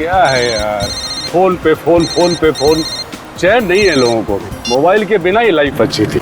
क्या है यार, फोन पे फोन, फोन पे फोन, चैन नहीं है लोगों को। मोबाइल के बिना ही लाइफ अच्छी थी।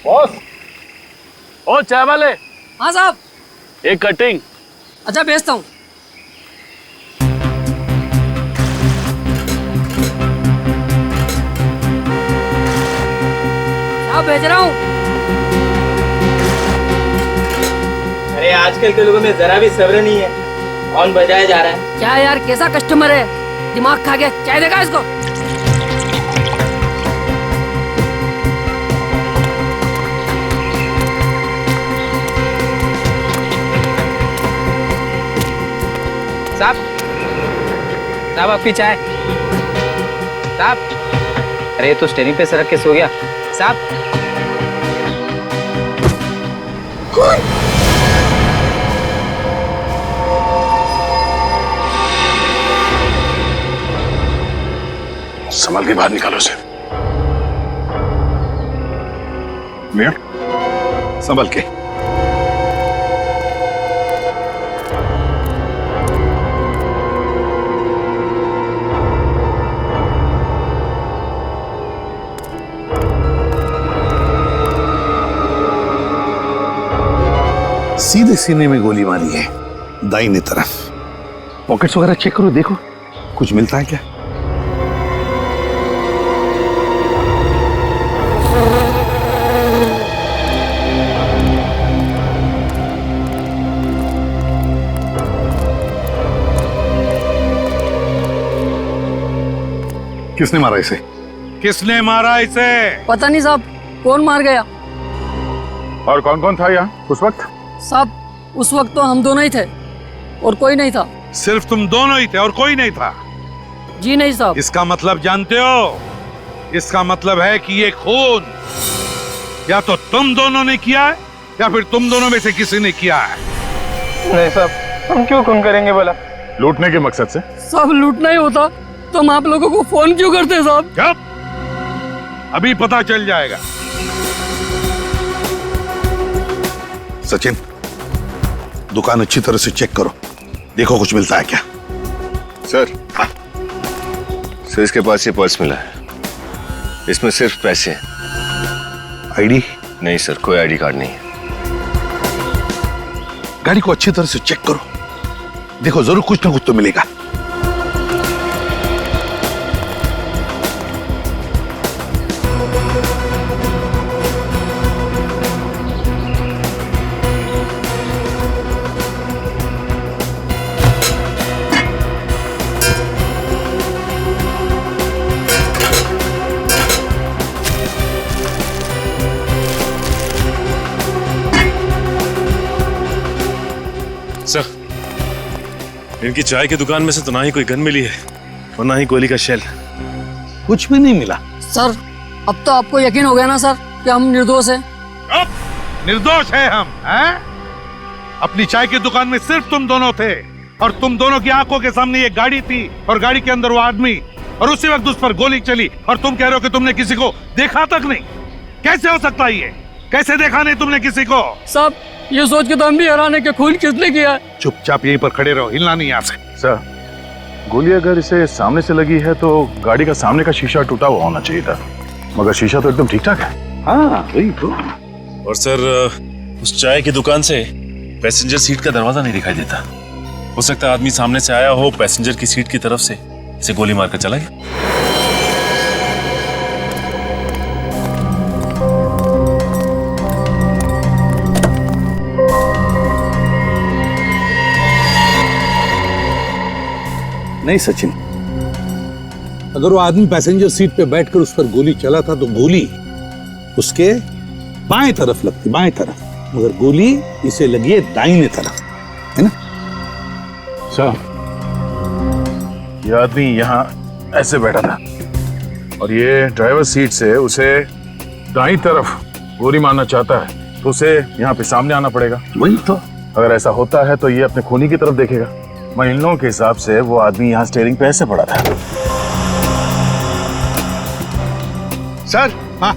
बॉस, ओ चाय वाले। हाँ साहब। एक कटिंग। अच्छा भेजता हूँ। साहब भेज रहा हूँ। अरे आजकल के लोगों में जरा भी सब्र नहीं है, हॉर्न बजाया जा रहा है। क्या यार, कैसा कस्टमर है, दिमाग खा गया। चाय देगा इसको। साहब, साहब आपकी चाय। साहब, अरे तो स्टेरिंग पे सरक के सो गया। साहब, संभल के बाहर निकालो उसे। मियां, संभल के। सीधे सीने में गोली मारी है, दाहिने तरफ। पॉकेट्स वगैरह चेक करो, देखो कुछ मिलता है क्या। किसने मारा इसे? किसने मारा इसे? पता नहीं साहब, कौन मार गया। और कौन कौन था यहाँ उस वक्त? साहब उस वक्त तो हम दोनों ही थे और कोई नहीं था। सिर्फ तुम दोनों ही थे और कोई नहीं था? जी नहीं साहब। इसका मतलब जानते हो? इसका मतलब है कि ये खून या तो तुम दोनों ने किया है या फिर तुम दोनों में से किसी ने किया है। नहीं साहब, हम क्यों खून करेंगे बोला? लूटने के मकसद से? साहब लूटना ही होता तो हम आप लोगों को फोन क्यों करते साहब? कब? अभी पता चल जाएगा। सचिन, दुकान अच्छी तरह से चेक करो, देखो कुछ मिलता है क्या। सर, हाँ सर, इसके पास ये पर्स मिला है, इसमें सिर्फ पैसे हैं। आईडी? नहीं सर, कोई आईडी कार्ड नहीं है। गाड़ी को अच्छी तरह से चेक करो, देखो जरूर कुछ ना कुछ तो मिलेगा। सर, इनकी चाय की दुकान में से तो ना ही कोई गन मिली है और ना ही गोली का शेल। कुछ भी नहीं मिला। सर अब तो आपको यकीन हो गया ना सर कि हम निर्दोष हैं? अब निर्दोष है हम, हैं? अपनी चाय की दुकान में सिर्फ तुम दोनों थे और तुम दोनों की आंखों के सामने ये गाड़ी थी और गाड़ी के अंदर वो आदमी, और उसी वक्त उस पर गोली चली और तुम कह रहे हो कि तुमने किसी को देखा तक नहीं। कैसे हो सकता है ये? कैसे देखा नहीं तुमने किसी को? साहब ये सोच के तो हम भी हैरान है कि खून किसने किया है। चुपचाप यहीं पर खड़े रहो, हिलना नहीं यहाँ से। सर, गोली अगर इसे सामने से लगी है तो गाड़ी का सामने का शीशा टूटा हुआ होना चाहिए था, मगर शीशा तो एकदम ठीक ठाक है। हाँ वही तो। और सर, उस चाय की दुकान से पैसेंजर सीट का दरवाजा नहीं दिखाई देता। हो सकता है आदमी सामने से आया हो, पैसेंजर की सीट की तरफ से इसे गोली मारकर चला गया। नहीं सचिन, अगर वो आदमी पैसेंजर सीट पे बैठकर उस पर गोली चला था तो गोली उसके बाएं तरफ लगती, बाएं तरफ, मगर गोली इसे लगी है दाहिने तरफ, है ना? सर, ये आदमी यहाँ ऐसे बैठा था और ये ड्राइवर सीट से उसे दाईं तरफ गोली मारना चाहता है, तो उसे यहाँ पे सामने आना पड़ेगा। वही तो। अगर ऐसा होता है तो ये अपने खूनी की तरफ देखेगा। मैं इन लोगों के हिसाब से वो आदमी यहाँ स्टीयरिंग पे ऐसे पड़ा था। सर, हाँ,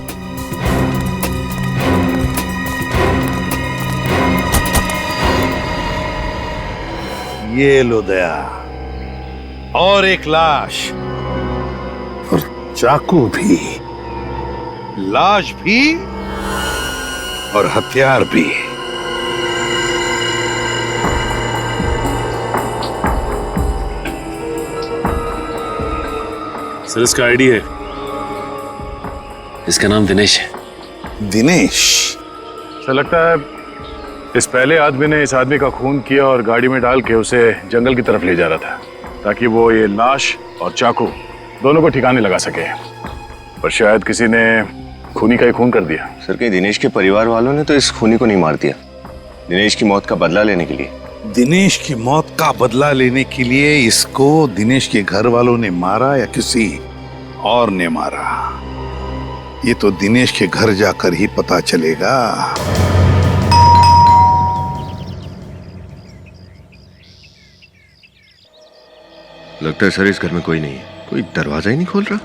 ये लो दया, और एक लाश, और चाकू भी, लाश भी और हथियार भी। सर इसका आईडी है, इसका नाम दिनेश है। दिनेश? ऐसा लगता है इस पहले आदमी ने इस आदमी का खून किया और गाड़ी में डाल के उसे जंगल की तरफ ले जा रहा था, ताकि वो ये लाश और चाकू दोनों को ठिकाने लगा सके। पर शायद किसी ने खूनी का ही खून कर दिया। सर कहीं दिनेश के परिवार वालों ने तो इस खूनी को नहीं मार दिया, दिनेश की मौत का बदला लेने के लिए? दिनेश की मौत का बदला लेने के लिए इसको दिनेश के घर वालों ने मारा या किसी और ने मारा, ये तो दिनेश के घर जाकर ही पता चलेगा। लगता है सर इस घर में कोई नहीं है, कोई दरवाजा ही नहीं खोल रहा।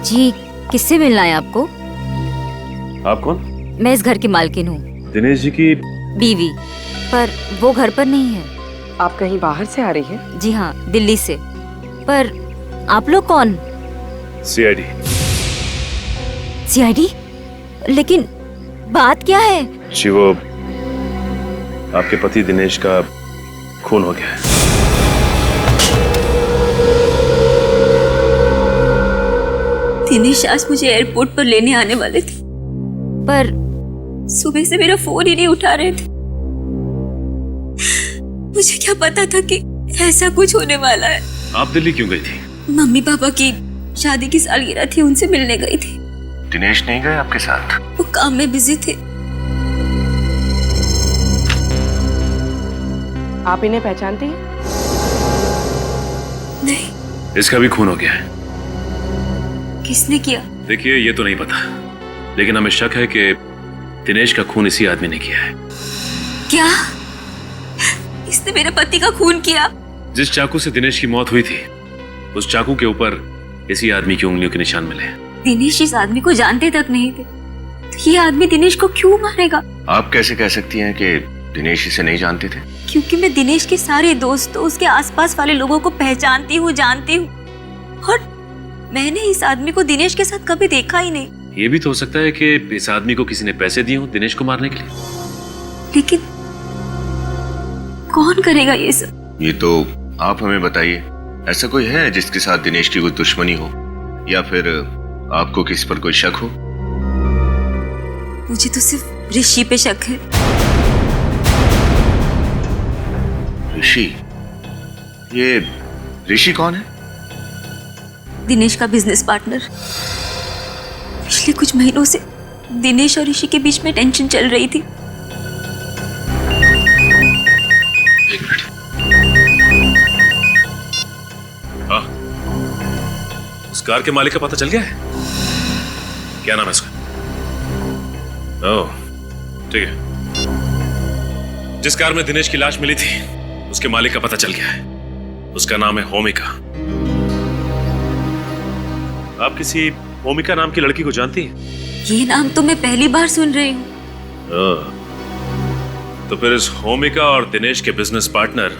जी, किससे मिलना है आपको? आप कौन? मैं इस घर की मालकिन हूँ, दिनेश जी की बीवी, पर वो घर पर नहीं है। आप कहीं बाहर से आ रही है? जी हाँ, दिल्ली से। पर आप लोग कौन? सीआईडी। सीआईडी? लेकिन बात क्या है? जी वो आपके पति दिनेश का खून हो गया है। दिनेश आज मुझे एयरपोर्ट पर लेने आने वाले थे, पर सुबह से मेरा फोन ही नहीं उठा रहे थे। मुझे क्या पता था कि ऐसा कुछ होने वाला है। आप दिल्ली क्यों गई थी? मम्मी पापा की शादी की सालगिरह थी, उनसे मिलने गई थी। दिनेश नहीं गए आपके साथ? वो काम में बिजी थे। आप इन्हें पहचानती हैं? नहीं। इसका भी खून हो गया है। किसने किया? देखिए ये तो नहीं पता, लेकिन हमें शक है कि दिनेश का खून इसी आदमी ने किया है। क्या? इसने मेरे पति का खून किया? जिस चाकू से दिनेश की मौत हुई थी, उस चाकू के ऊपर इसी आदमी की उंगलियों के निशान मिले। दिनेश इस आदमी को जानते तक नहीं थे, तो ये आदमी दिनेश को क्यों मारेगा? आप कैसे कह सकती हैं कि दिनेश इसे नहीं जानते थे? क्योंकि मैं दिनेश के सारे दोस्तों, उसके आसपास वाले लोगों को पहचानती हूँ, जानती हूँ, और मैंने इस आदमी को दिनेश के साथ कभी देखा ही नहीं। ये भी तो हो सकता है कि इस आदमी को किसी ने पैसे दिए हों दिनेश को मारने के लिए। लेकिन कौन करेगा ये सब? ये तो आप हमें बताइए, ऐसा कोई है जिसके साथ दिनेश की कोई दुश्मनी हो, या फिर आपको किसी पर कोई शक हो? मुझे तो सिर्फ ऋषि पे शक है। ऋषि? ये ऋषि कौन है? दिनेश का बिजनेस पार्टनर। पिछले कुछ महीनों से दिनेश और ऋषि के बीच में टेंशन चल रही थी। एक मिनट। हाँ, उस कार के मालिक का पता चल गया है? क्या नाम है उसका? ओह, ठीक है। जिस कार में दिनेश की लाश मिली थी, उसके मालिक का पता चल गया है। उसका नाम है होमिका। आप किसी होमिका नाम की लड़की को जानती हैं? ये नाम तो मैं पहली बार सुन रही हूँ। तो फिर इस होमिका और दिनेश के बिजनेस पार्टनर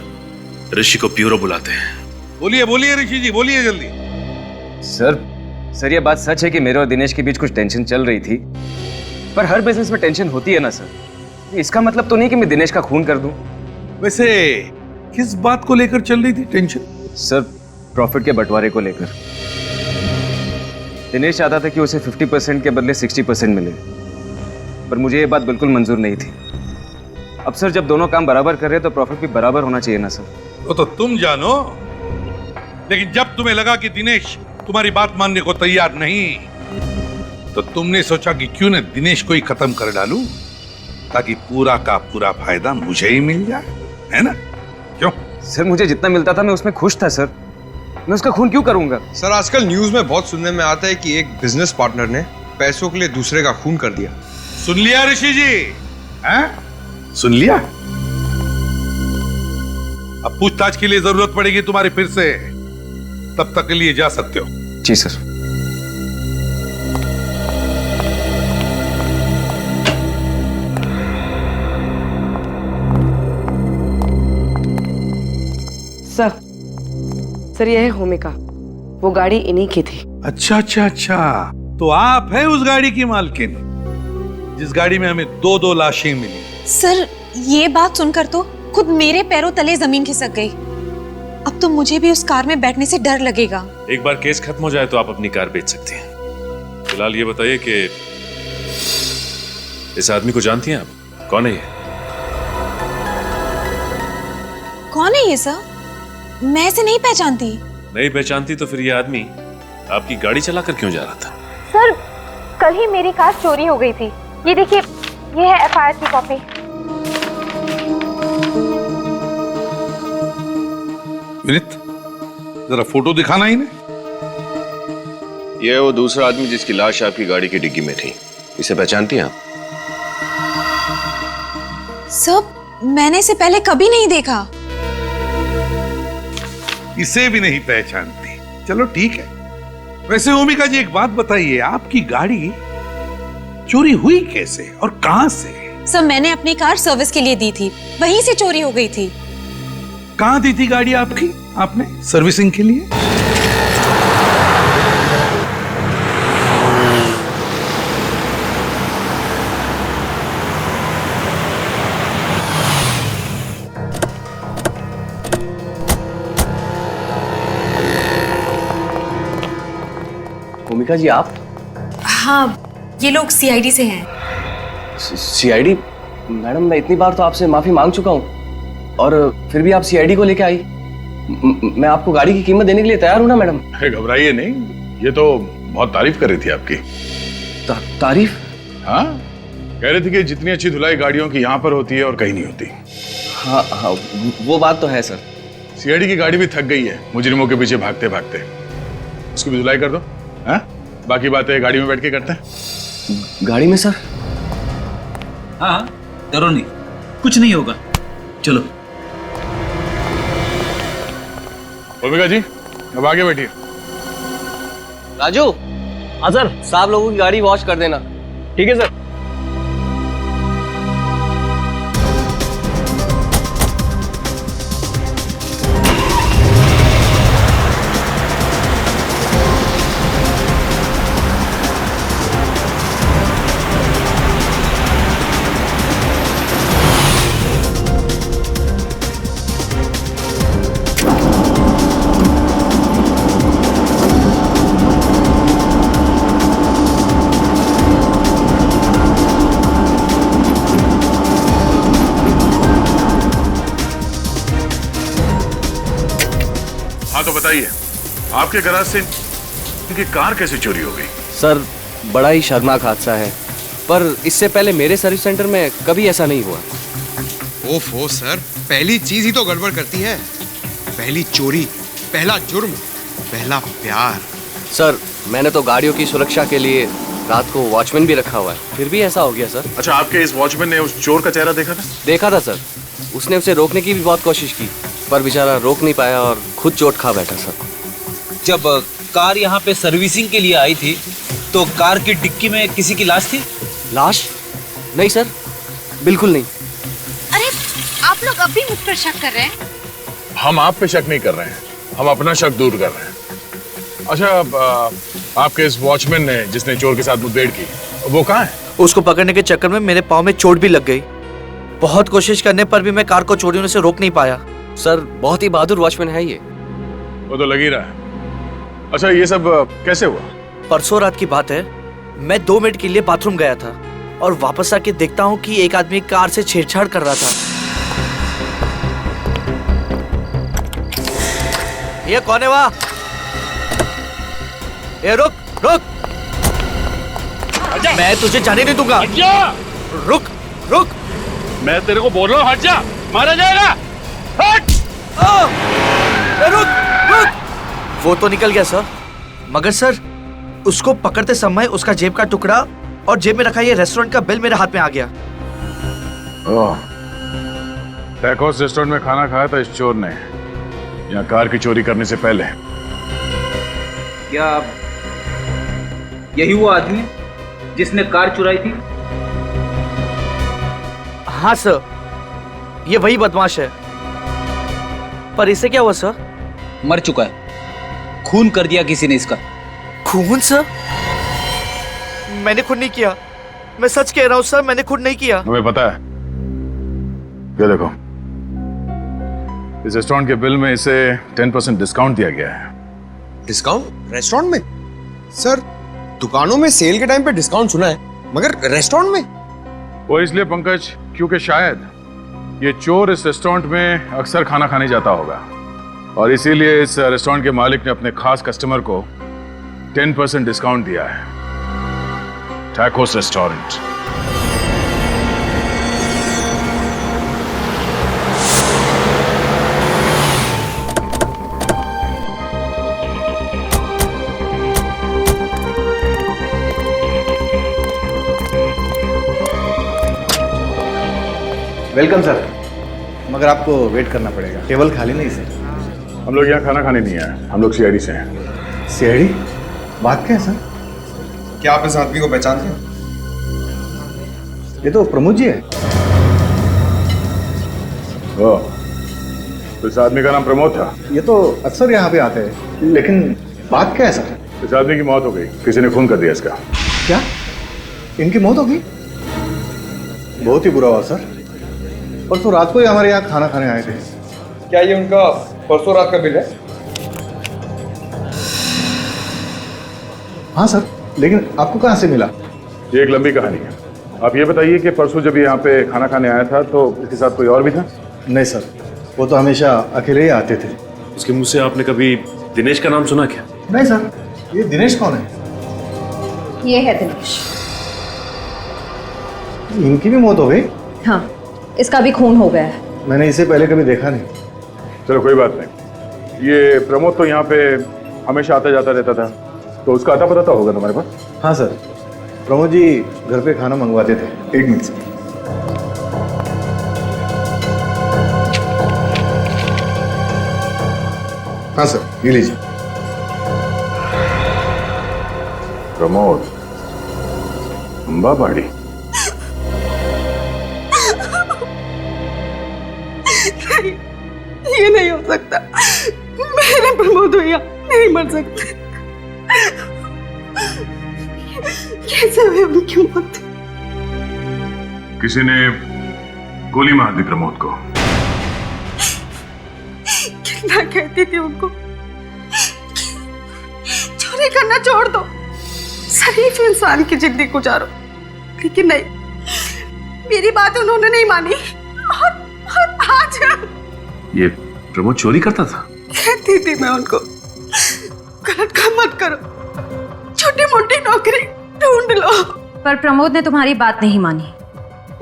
ऋषि को ब्यूरो बुलाते हैं। बोलिए बोलिए ऋषि जी, बोलिए जल्दी। सर ये बात सच है कि मेरे और दिनेश के बीच कुछ टेंशन चल रही थी, पर हर बिजनेस में टेंशन होती है ना सर। इसका मतलब तो नहीं कि मैं दिनेश का खून कर दूं। वैसे किस बात को लेकर चल रही थी टेंशन? सर प्रॉफिट के बंटवारे को लेकर। दिनेश चाहता था कि उसे 50% के बदले 60% मिले, पर मुझे ये बात बिल्कुल मंजूर नहीं थी। अब सर जब दोनों काम बराबर कर रहे हैं तो प्रॉफिट भी बराबर होना चाहिए ना सर। वो तो तुम जानो, लेकिन जब तुम्हें लगा कि दिनेश तुम्हारी बात मानने को तैयार नहीं, तो तुमने सोचा कि क्यों न दिनेश को ही खत्म कर डालूं, ताकि पूरा का पूरा फायदा मुझे ही मिल जाए, है ना? क्यों? सर मुझे जितना मिलता था मैं उसमें खुश था सर, मैं उसका खून क्यों करूंगा? सर आजकल न्यूज में बहुत सुनने में आता है कि एक बिजनेस पार्टनर ने पैसों के लिए दूसरे का खून कर दिया। सुन लिया ऋषि जी? हैं? सुन लिया? अब पूछताछ के लिए जरूरत पड़ेगी तुम्हारी फिर से, तब तक के लिए जा सकते हो। जी सर। सर यह है होमिका, वो गाड़ी इन्हीं की थी। अच्छा अच्छा अच्छा, तो आप है उस गाड़ी की मालकिन जिस गाड़ी में हमें 2-2 लाशें मिली। सर ये बात सुनकर तो खुद मेरे पैरों तले जमीन खिसक गई। अब तो मुझे भी उस कार में बैठने से डर लगेगा। एक बार केस खत्म हो जाए तो आप अपनी कार बेच सकती हैं। फिलहाल ये बताइए कि इस आदमी को जानती हैं आप? कौन है ये? कौन है ये सर? मैं इसे नहीं पहचानती। नहीं पहचानती तो फिर ये आदमी आपकी गाड़ी चलाकर क्यों जा रहा था? सर कल ही मेरी कार चोरी हो गई थी। ये देखिए, ये है एफआईआर की कॉपी। विनीत, जरा फोटो दिखाना इन्हें। ये वो दूसरा आदमी जिसकी लाश आपकी गाड़ी की डिग्गी में थी, इसे पहचानती हैं आप? सर मैंने इसे पहले कभी नहीं देखा। इसे भी नहीं पहचानती? चलो ठीक है। वैसे ओमिका जी एक बात बताइए, आपकी गाड़ी चोरी हुई कैसे और कहां से? सर मैंने अपनी कार सर्विस के लिए दी थी, वहीं से चोरी हो गई थी। कहां दी थी गाड़ी आपकी आपने सर्विसिंग के लिए? भूमिका जी आप? हाँ, ये लोग सीआईडी से हैं। सीआईडी? मैडम मैं इतनी बार तो आपसे माफी मांग चुका हूँ और फिर भी आप सीआईडी को लेके आई। मैं आपको गाड़ी की कीमत देने के लिए तैयार हूँ ना मैडम। घबराइए नहीं, ये तो बहुत तारीफ कर रही थी आपकी। तारीफ? हाँ, कह रही थी कि जितनी अच्छी धुलाई गाड़ियों की यहाँ पर होती है और कहीं नहीं होती। हाँ हाँ वो बात तो है सर। सीआईडी की गाड़ी भी थक गई है मुजरिमों के पीछे भागते भागते, उसकी भी धुलाई कर दो। हाँ, बाकी बातें गाड़ी में बैठ के करते हैं। गाड़ी में सर? हाँ डरो नहीं, कुछ नहीं होगा, चलो। ओमिका जी अब आगे बैठिए। राजू। हाँ सर। साहब लोगों की गाड़ी वॉश कर देना। ठीक है सर। हाँ तो बताइए, आपके गैराज से इनकी कार कैसे चोरी हो गई? सर बड़ा ही शर्मनाक हादसा है, पर इससे पहले मेरे सर्विस सेंटर में कभी ऐसा नहीं हुआ। ओफो सर, पहली चीज ही तो गड़बड़ करती है। पहली चोरी, पहला जुर्म, पहला प्यार। सर मैंने तो गाड़ियों की सुरक्षा के लिए रात को वॉचमैन भी रखा हुआ है, फिर भी ऐसा हो गया सर। अच्छा, आपके इस वॉचमैन ने उस चोर का चेहरा देखा था? देखा था सर, उसने उसे रोकने की भी बहुत कोशिश की, पर बेचारा रोक नहीं पाया और खुद चोट खा बैठा सर। जब कार यहाँ पे सर्विसिंग के लिए आई थी तो कार की डिक्की में किसी की लाश थी? लाश? नहीं सर, बिल्कुल नहीं। अरे आप लोग अब भी मुझ पर शक कर रहे हैं? हम आप पे शक नहीं कर रहे हैं, हम अपना शक दूर कर रहे हैं। अच्छा, आपके इस वॉचमैन ने जिसने चोर के साथ मुठभेड़ की, वो कहाँ है? उसको पकड़ने के चक्कर में मेरे पाँव में चोट भी लग गई। बहुत कोशिश करने पर भी मैं कार को चोरी होने से रोक नहीं पाया। सर बहुत ही बहादुर वॉचमैन है ये। वो तो लग ही रहा है। अच्छा, ये सब कैसे हुआ? परसों रात की बात है, मैं 2 मिनट के लिए बाथरूम गया था। और वापस आके देखता हूँ कि एक आदमी कार से छेड़छाड़ कर रहा था। ये कौन है वहाँ? ये रुक रुक, मैं तुझे जाने नहीं दूंगा। रुक रुक, मैं तेरे को बोल रहा हूँ हट जा, मारा जाएगा। हट! रुक रुक। वो तो निकल गया सर, मगर सर उसको पकड़ते समय उसका जेब का टुकड़ा और जेब में रखा ये रेस्टोरेंट का बिल मेरे हाथ में आ गया। टैकोस रेस्टोरेंट में खाना खाया था इस चोर ने, यहाँ कार की चोरी करने से पहले। क्या यही वो आदमी है जिसने कार चुराई थी? हाँ सर, ये वही बदमाश है। पर इससे क्या हुआ सर? मर चुका है, खून कर दिया किसी ने इसका। खून सर? मैंने खून नहीं किया, मैं सच कह रहा हूँ सर, मैंने खून नहीं किया। हमें पता है। ये देखो, इस रेस्टोरेंट के बिल में इसे 10% डिस्काउंट दिया गया है। डिस्काउंट रेस्टोरेंट में? सर दुकानों में सेल के टाइम पे डिस्काउंट सुना है, मगर रेस्टोरेंट में? वो इसलिए पंकज, क्योंकि शायद ये चोर इस रेस्टोरेंट में अक्सर खाना खाने जाता होगा और इसीलिए इस रेस्टोरेंट के मालिक ने अपने खास कस्टमर को 10% डिस्काउंट दिया है। Tacos restaurant. वेलकम सर, मगर आपको वेट करना पड़ेगा, टेबल खाली नहीं सर। हम लोग यहाँ खाना खाने नहीं आए, हम लोग सीआईडी से हैं। सीआईडी? बात क्या है सर? क्या आप इस आदमी को पहचानते हैं? ये तो प्रमोद जी है। ओह, तो इस आदमी का नाम प्रमोद था? ये तो अक्सर यहाँ पे आते हैं, लेकिन बात क्या है सर? इस आदमी की मौत हो गई, किसी ने खून कर दिया इसका। क्या? इनकी मौत हो गई? बहुत ही बुरा हुआ सर। परसों रात को ही हमारे यहाँ खाना खाने आए थे। क्या ये उनका परसों रात का बिल है? हाँ सर, लेकिन आपको कहाँ से मिला? ये एक लंबी कहानी है। आप ये बताइए कि परसों जब यहाँ पे खाना खाने आया था तो इसके साथ कोई और भी था? नहीं सर, वो तो हमेशा अकेले ही आते थे। उसके मुंह से आपने कभी दिनेश का नाम सुना क्या? नहीं सर, ये दिनेश कौन है? ये है दिनेश। इनकी भी मौत हो गई? हाँ, इसका भी खून हो गया है। मैंने इसे पहले कभी देखा नहीं। चलो कोई बात नहीं। ये प्रमोद तो यहाँ पे हमेशा आता जाता रहता था, तो उसका अता पता तो होगा तुम्हारे पास? हाँ सर, प्रमोद जी घर पे खाना मंगवाते थे। एक मिनट से। हाँ सर, ये लीजिए। प्रमोद अंबा बाड़ी। ये नहीं हो सकता, मेरे प्रमोद भैया नहीं मर सकते। कैसे हुई उनकी मौत? किसी ने गोली मार दी प्रमोद को। कितना कहती थी उनको चोरी करना छोड़ दो, शरीफ इंसान की जिंदगी गुजारो, लेकिन नहीं, मेरी बात उन्होंने नहीं मानी। और आज ये प्रमोद चोरी करता था? कहती थी मैं उनको, गलत काम मत करो, छोटी मोटी नौकरी ढूंढ लो। पर प्रमोद ने तुम्हारी बात नहीं मानी।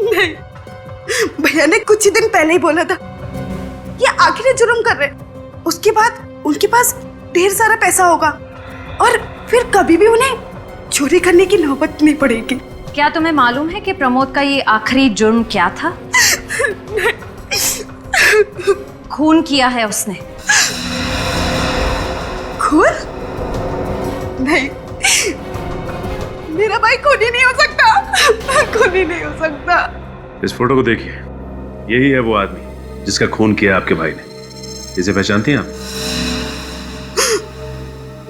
नहीं, भैया ने कुछ ही दिन पहले ही बोला था ये आखिरी जुर्म कर रहे, उसके बाद उनके पास ढेर सारा पैसा होगा और फिर कभी भी उन्हें चोरी करने की नौबत नहीं पड़ेगी। क्या तुम्हें मालूम है कि प्रमोद का ये आखिरी जुर्म क्या था? खून किया है उसने। खून? नहीं, मेरा भाई खूनी नहीं हो सकता, खूनी नहीं हो सकता। इस फोटो को देखिए, यही है वो आदमी जिसका खून किया आपके भाई ने। इसे पहचानती हैं आप?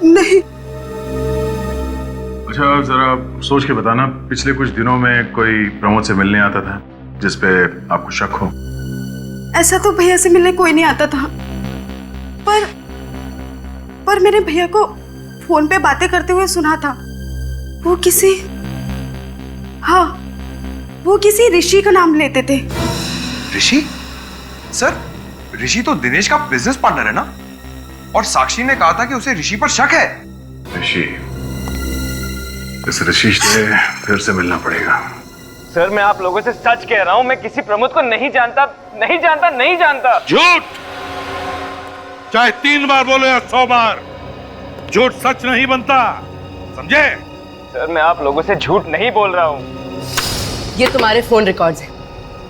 नहीं। अच्छा जरा सोच के बताना, पिछले कुछ दिनों में कोई प्रमोद से मिलने आता था जिसपे आपको शक हो? ऐसा तो भैया से मिलने कोई नहीं आता था, पर मैंने भैया को फोन पे बातें करते हुए सुना था। वो किसी, हाँ, वो किसी ऋषि का नाम लेते थे। ऋषि? सर, ऋषि तो दिनेश का बिजनेस पार्टनर है ना? और साक्षी ने कहा था कि उसे ऋषि पर शक है। ऋषि, इस ऋषि से फिर से मिलना पड़ेगा। सर, मैं आप लोगों से सच कह रहा हूं, मैं किसी प्रमोद को नहीं जानता, नहीं जानता, नहीं जानता। झूठ! चाहे 3 बार बोलो या 100 बार, झूठ सच नहीं बनता, समझे? सर, मैं आप लोगों से झूठ नहीं बोल रहा हूं। ये तुम्हारे फोन रिकॉर्ड्स हैं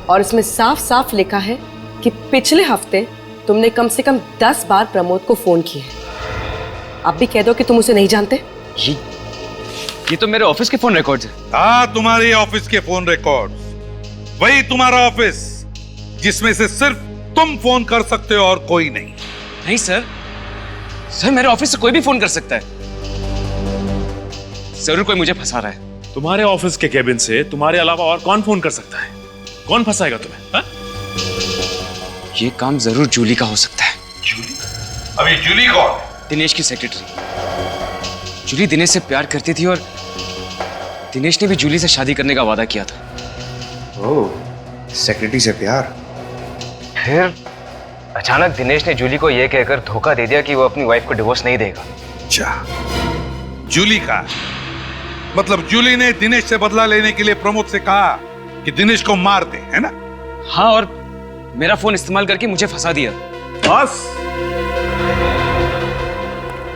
और इसमें साफ साफ लिखा है कि पिछले हफ्ते तुमने कम से कम 10 बार प्रमोद को फोन किया है। आप भी कह दो कि तुम उसे नहीं जानते। ये तो मेरे ऑफिस के फोन रिकॉर्ड्स हैं। हाँ, तुम्हारे ऑफिस के फोन रिकॉर्ड्स। वही तुम्हारा ऑफिस जिसमें से सिर्फ तुम फोन कर सकते हो और कोई नहीं। नहीं सर, मेरे ऑफिस से कोई भी फोन कर सकता है। जरूर कोई मुझे फंसा रहा है। तुम्हारे ऑफिस के केबिन से तुम्हारे अलावा और कौन फोन कर सकता है? कौन फंसाएगा तुम्हें? हा? ये काम जरूर जूली का हो सकता है। जूली? अभी जूली कौन? दिनेश की सेक्रेटरी। जूली दिनेश से प्यार करती थी और दिनेश ने भी जूली से शादी करने का वादा किया था। ओह, सेक्रेटरी से प्यार। फिर अचानक दिनेश ने जूली को यह कहकर धोखा दे दिया कि वो अपनी वाइफ को डिवोर्स नहीं देगा। अच्छा, जूली का मतलब जूली ने दिनेश से बदला लेने के लिए प्रमोद से कहा कि दिनेश को मार दे, है ना? हाँ, और मेरा फोन इस्तेमाल करके मुझे फंसा दिया। बस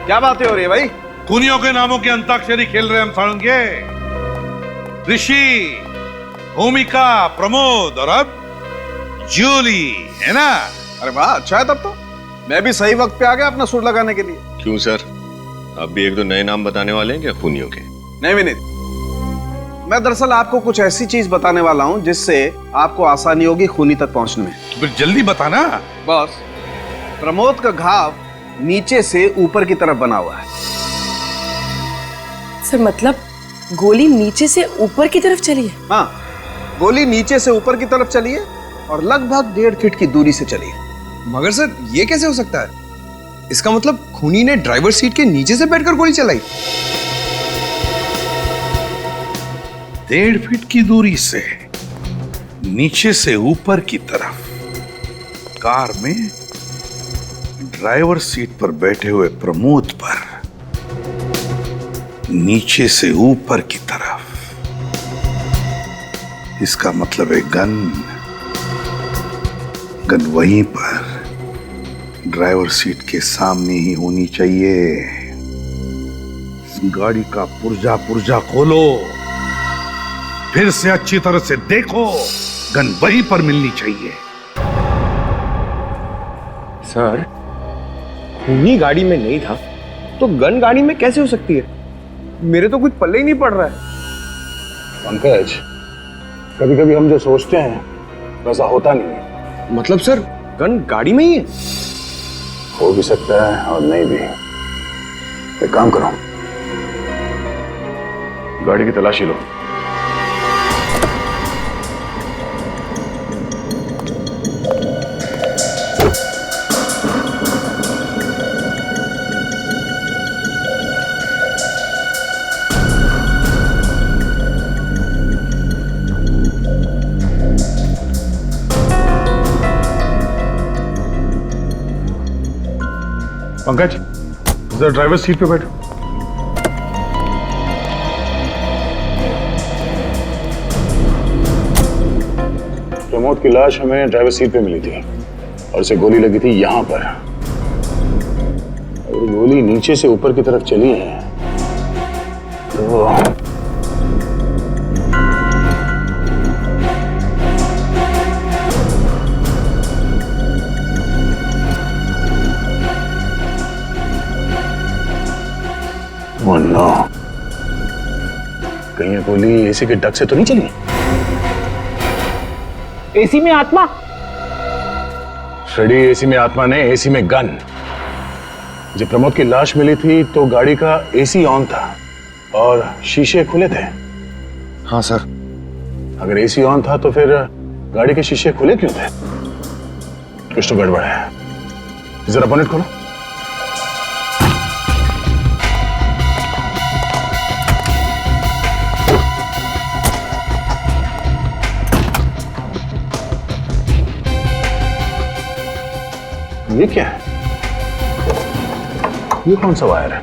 क्या बातें हो रही है भाई? खूनियों के नामों की अंताक्षरी खेल रहे हम साळुंगे। ऋषि, भूमिका, प्रमोद और अब जूली, है ना? अरे वाह, अच्छा है। तब तो मैं भी सही वक्त पे आ गया अपना सुर लगाने के लिए। क्यों सर, आप भी 1-2 नए नाम बताने वाले हैं क्या खूनियों के? नहीं विनीत, मैं दरअसल आपको कुछ ऐसी चीज बताने वाला हूं जिससे आपको आसानी होगी खूनी तक पहुंचने में। फिर जल्दी बताना। बॉस, प्रमोद का घाव नीचे से ऊपर की तरफ बना हुआ है। सर, मतलब गोली नीचे से ऊपर की तरफ चली है? हाँ, गोली नीचे से ऊपर की तरफ चली है और लगभग 1.5 फीट की दूरी से चली है। मगर सर, ये कैसे हो सकता है? इसका मतलब खूनी ने ड्राइवर सीट के नीचे से बैठकर गोली चलाई। 1.5 फीट की दूरी से नीचे से ऊपर की तरफ कार में ड्राइवर सीट पर बैठे हुए प्रमोद पर नीचे से ऊपर की तरफ। इसका मतलब है गन वहीं पर ड्राइवर सीट के सामने ही होनी चाहिए। गाड़ी का पुर्जा खोलो, फिर से अच्छी तरह से देखो, गन वहीं पर मिलनी चाहिए। सर, खूनी गाड़ी में नहीं था तो गन गाड़ी में कैसे हो सकती है? मेरे तो कुछ पल्ले ही नहीं पड़ रहा है। पंकज, कभी कभी हम जो सोचते हैं वैसा होता नहीं है। मतलब सर, गन गाड़ी में ही है? हो भी सकता है और नहीं भी। एक काम करो, गाड़ी की तलाशी लो। पंकज, जरा ड्राइवर सीट पे बैठो। प्रमोद की लाश हमें ड्राइवर सीट पे मिली थी और उसे गोली लगी थी यहां पर। और गोली नीचे से ऊपर की तरफ चली है तो नो, कहीं ये गोली एसी के डक से तो नहीं चली? एसी में आत्मा? फ्रेडी, एसी में आत्मा नहीं, एसी में गन। जब प्रमोद की लाश मिली थी तो गाड़ी का एसी ऑन था और शीशे खुले थे। हाँ सर। अगर एसी ऑन था तो फिर गाड़ी के शीशे खुले क्यों थे? कुछ तो गड़बड़ है। जरा बोनेट खोलो। ये क्या है? ये कौन सा वायर है?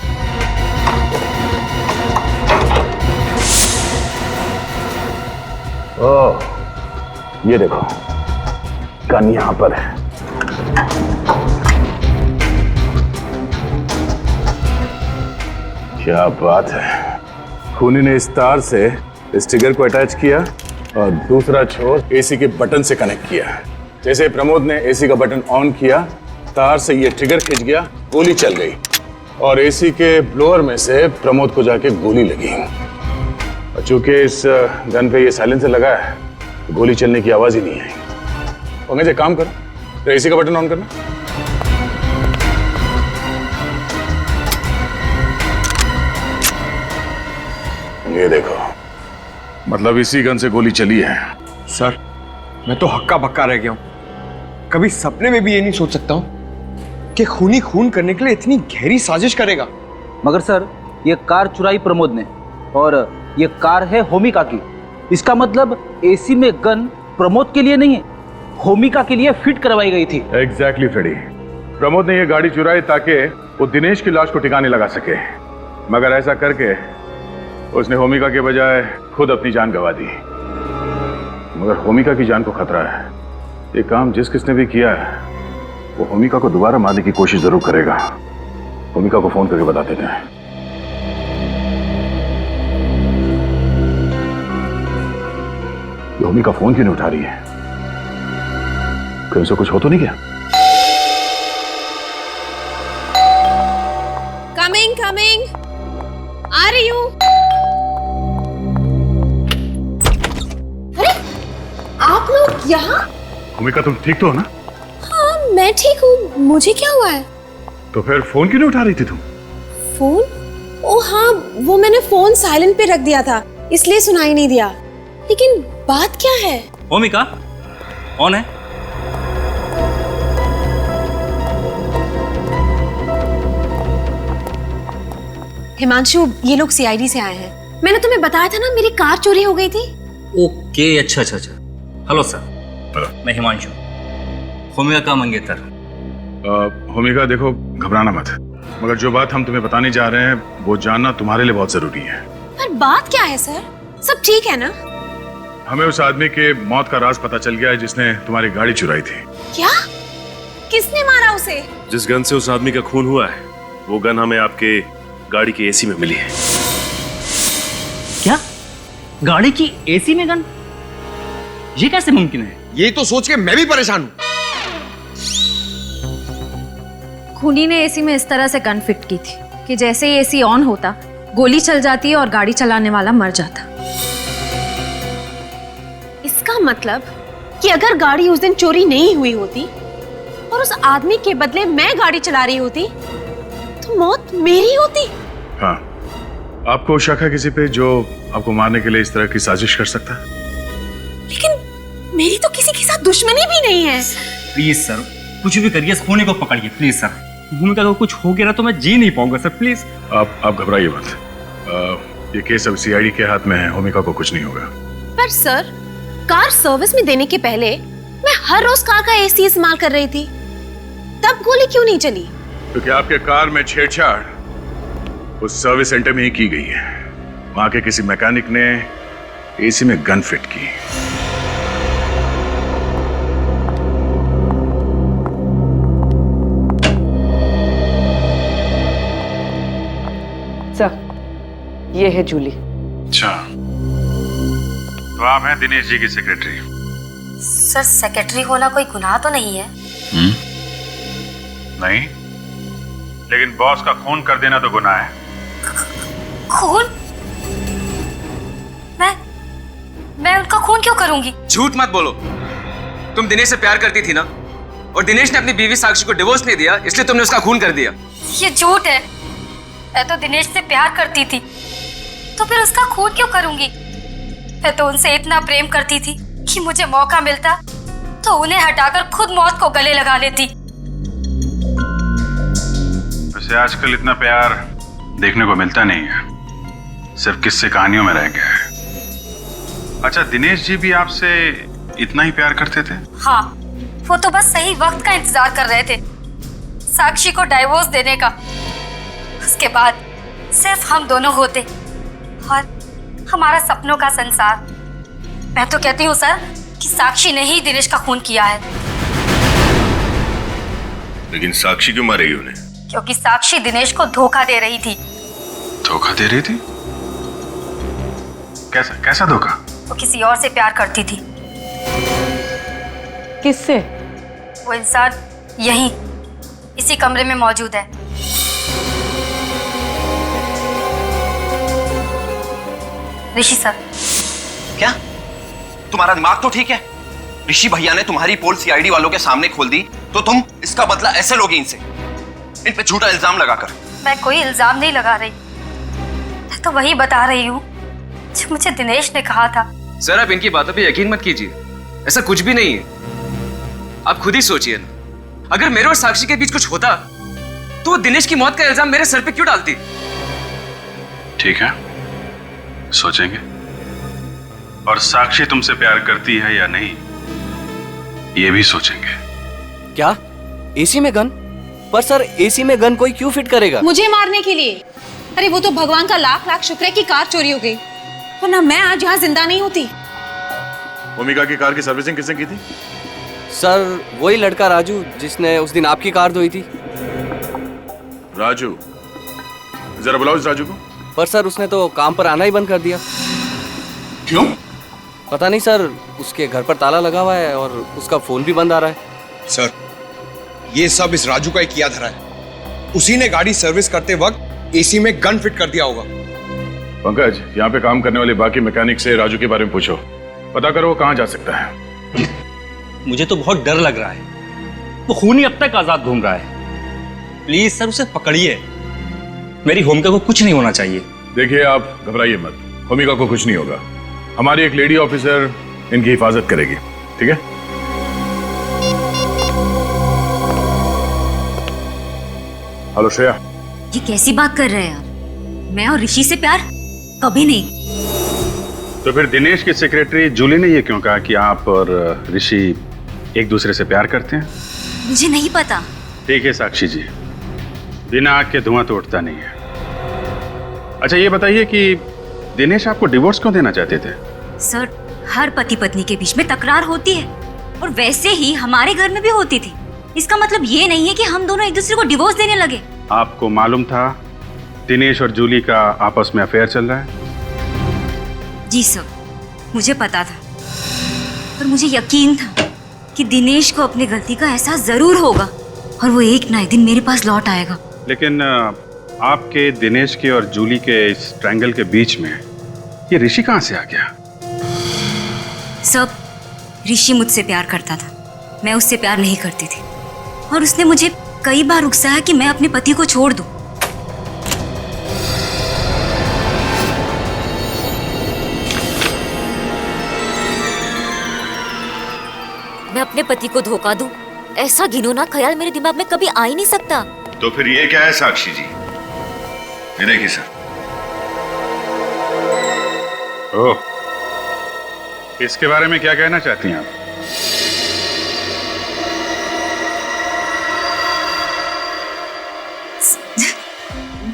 ओह, ये देखो, गन यहां पर है। क्या बात है। खूनी ने इस तार से इस ट्रिगर को अटैच किया और दूसरा छोर एसी के बटन से कनेक्ट किया। जैसे प्रमोद ने एसी का बटन ऑन किया, तार से ये ट्रिगर खिंच गया, गोली चल गई और एसी के ब्लोअर में से प्रमोद को जाके गोली लगी। और चूंकि इस गन पे ये साइलेंसर लगा है, तो गोली चलने की आवाज ही नहीं आई। पंकज एक काम करो, तो एसी का बटन ऑन करना। ये देखो, मतलब इसी गन से गोली चली है। सर, मैं तो हक्का बक्का रह गया हूं। कभी सपने में भी ये नहीं सोच सकता हूं कि खूनी खून करने के लिए इतनी गहरी साजिश करेगा। मगर सर, ये कार चुराई प्रमोद ने और ये कार है होमिका की। इसका मतलब एसी में गन प्रमोद के लिए नहीं है, होमिका के लिए फिट करवाई गई थी। Exactly Freddy. प्रमोद ने ये गाड़ी चुराई ताकि वो दिनेश की लाश को ठिकाने लगा सके, मगर ऐसा करके उसने होमिका के बजाय खुद अपनी जान गंवा दी। मगर होमिका की जान को खतरा है। ये काम जिस किसने भी किया है, वो होमिका को दोबारा मारने की कोशिश जरूर करेगा। होमिका को फोन करके बता देते हैं। होमिका फोन क्यों नहीं उठा रही है? कहीं से कुछ हो तो नहीं गया? कमिंग कमिंग, आ रही हूँ। अरे आप लोग यहाँ? होमिका तुम ठीक तो हो ना? हाँ मैं ठीक हूँ, मुझे क्या हुआ है? तो फिर फोन क्यों नहीं उठा रही थी तुम? फोन? ओ हाँ, वो मैंने फोन साइलेंट पे रख दिया था, इसलिए सुनाई नहीं दिया। लेकिन बात क्या है? होमिका कौन है? हिमांशु, ये लोग सीआईडी से आए हैं। मैंने तुम्हें बताया था ना, मेरी कार चोरी हो गई थी। ओके, अच्छा अच्छा अच्छा। हेलो सर, मैं हिमांशु, होमिका का मंगेतर। होमिका देखो, घबराना मत, मगर जो बात हम तुम्हें बताने जा रहे हैं वो जानना तुम्हारे लिए बहुत जरूरी है। पर बात क्या है सर? सब ठीक है ना? हमें उस आदमी के मौत का राज पता चल गया है जिसने तुम्हारी गाड़ी चुराई थी। क्या? किसने मारा उसे? जिस गन से उस आदमी का खून हुआ है, वो गन हमें आपके गाड़ी की एसी में मिली है। क्या? गाड़ी की एसी में गन? ये कैसे मुमकिन है? ये तो सोच के मैं भी परेशान हूं। खूनी ने एसी में इस तरह से गन फिट की थी कि जैसे ही एसी ऑन होता, गोली चल जाती और गाड़ी चलाने वाला मर जाता। इसका मतलब कि अगर गाड़ी उस दिन चोरी नहीं हुई होती और उस आदमी के बदले मैं गाड़ी चला रही होती, तो मौत मेरी होती। हाँ, आपको शक है किसी पे जो आपको मारने के लिए इस तरह की साजिश कर सकता है? लेकिन मेरी तो किसी के साथ दुश्मनी भी नहीं है। प्लीज सर, कुछ भी करिए, इस खूनी को पकड़िए प्लीज सर। भूमिका को कुछ हो गया ना तो मैं जी नहीं पाऊंगा सर, प्लीज। आप घबराइए मत। ये केस अब सीआईडी के हाथ में है, होमिका को कुछ नहीं होगा। पर सर, कार सर्विस में देने के पहले मैं हर रोज कार का एसी इस्तेमाल कर रही थी, तब गोली क्यों नहीं चली? क्योंकि आपके कार में छेड़छाड़ उस सर्विस सेंटर में ही की गई है। वहां के किसी मैकेनिक ने एसी में गन फिट की। सर, ये है जूली। अच्छा, तो आप हैं दिनेश जी की सेक्रेटरी? सर, सेक्रेटरी होना कोई गुनाह तो नहीं है? नहीं, लेकिन बॉस का खून कर देना तो गुनाह है। खून? मैं उनका खून क्यों करूंगी? झूठ मत बोलो। तुम दिनेश से प्यार करती थी ना, और दिनेश ने अपनी बीवी साक्षी को डिवोर्स नहीं दिया, इसलिए तुमने उसका खून कर दिया। ये झूठ है। मैं तो दिनेश से प्यार करती थी, तो फिर उसका खून क्यों करूंगी? मैं तो उनसे इतना प्रेम करती थी कि मुझे मौका मिलता तो उन्हें हटाकर खुद मौत को गले लगा लेती। वैसे आजकल इतना प्यार देखने को मिलता नहीं है, सिर्फ किस्से कहानियों में रह गया है। अच्छा, दिनेश जी भी आपसे इतना ही प्यार करते थे? हाँ, वो तो बस सही वक्त का इंतजार कर रहे थे साक्षी को डाइवोर्स देने का। उसके बाद सिर्फ हम दोनों होते और हमारा सपनों का संसार। मैं तो कहती हूँ सर कि साक्षी ने ही दिनेश का खून किया है। लेकिन साक्षी क्यों मारेगी उन्हें? क्योंकि साक्षी दिनेश को धोखा दे रही थी। धोखा दे रही थी? कैसा धोखा? वो किसी और से प्यार करती थी। किससे? वो इंसान यहीं इसी कमरे में मौजूद है। ऋषि सर। क्या तुम्हारा दिमाग तो ठीक है? ऋषि भैया ने तुम्हारी पोल सीआईडी वालों के सामने खोल दी तो तुम इसका बदला ऐसे लोगे इनसे, इन पे झूठा इल्जाम लगाकर। मैं कोई इल्जाम नहीं लगा रही, मैं तो वही बता रही हूँ जो मुझे दिनेश ने कहा था। सर आप इनकी बातों पे यकीन मत कीजिए, ऐसा कुछ भी नहीं है। आप खुद ही सोचिए ना, अगर मेरे और साक्षी के बीच कुछ होता तो वो दिनेश की मौत का इल्जाम मेरे सर पे क्यों डालती? ठीक है, सोचेंगे। और साक्षी तुमसे प्यार करती है या नहीं, ये भी सोचेंगे। क्या एसी में गन? पर सर एसी में गन कोई क्यों फिट करेगा? मुझे मारने के लिए। अरे वो तो भगवान का लाख लाख शुक्र है कि कार चोरी हो गई, वरना मैं आज यहाँ जिंदा नहीं होती। भूमिका की कार की सर्विसिंग किसने की थी? सर वही लड़का राजू जिसने उस दिन आपकी कार धोई थी। राजू? जरा बुलाओ इस राजू को। पर सर उसने तो काम पर आना ही बंद कर दिया। क्यों? पता नहीं सर, उसके घर पर ताला लगा हुआ है और उसका फोन भी बंद आ रहा है। सर ये सब इस राजू का ही किया धरा है। उसी ने गाड़ी सर्विस करते वक्त एसी में गन फिट कर दिया होगा। पंकज, यहाँ पे काम करने वाले बाकी मैकेनिक से राजू के बारे में पूछो, पता करो वो कहाँ जा सकता है। मुझे तो बहुत डर लग रहा है, वो खूनी अब तक आजाद घूम रहा है। प्लीज सर उसे पकड़िए, मेरी होमिका को कुछ नहीं होना चाहिए। देखिए आप घबराइए मत, होमिका को कुछ नहीं होगा। हमारी एक लेडी ऑफिसर इनकी हिफाजत करेगी, ठीक है? हेलो श्रेया। ये कैसी बात कर रहे हैं आप? मैं और ऋषि से प्यार कभी नहीं। तो फिर दिनेश की सेक्रेटरी जूली ने ये क्यों कहा कि आप और ऋषि एक दूसरे से प्यार करते हैं? मुझे नहीं पता। ठीक है साक्षी जी, बिना आग के धुआं तो उठता नहीं है। अच्छा ये बताइए कि दिनेश आपको डिवोर्स क्यों देना चाहते थे? सर, हर पति पत्नी के बीच में तकरार होती है और वैसे ही हमारे घर में भी होती थी। इसका मतलब ये नहीं है कि हम दोनों एक दूसरे को डिवोर्स देने लगे। आपको मालूम था दिनेश और जूली का आपस में अफेयर चल रहा है? जी सर, मुझे पता था, पर मुझे यकीन था कि दिनेश को अपनी गलती का एहसास जरूर होगा और वो एक ना एक दिन मेरे पास लौट आएगा। लेकिन आपके, दिनेश के और जूली के इस ट्रायंगल के बीच में ये ऋषि कहाँ से आ गया? सब ऋषि मुझसे प्यार करता था, मैं उससे प्यार नहीं करती थी और उसने मुझे कई बार उकसाया कि मैं अपने पति को छोड़ दूं। मैं अपने पति को धोखा दूं, ऐसा घिनौना ख्याल मेरे दिमाग में कभी आ ही नहीं सकता। तो फिर ये क्या है साक्षी जी? ये देखिए सर। ओह, इसके बारे में क्या कहना चाहती हैं आप?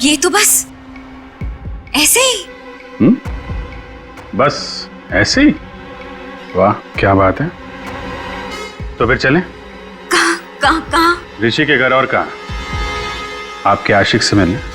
ये तो बस ऐसे ही। बस ऐसे ही? वाह क्या बात है। तो फिर चलें? कहाँ? ऋषि के घर और कहाँ? आपके आशिक से मिलने।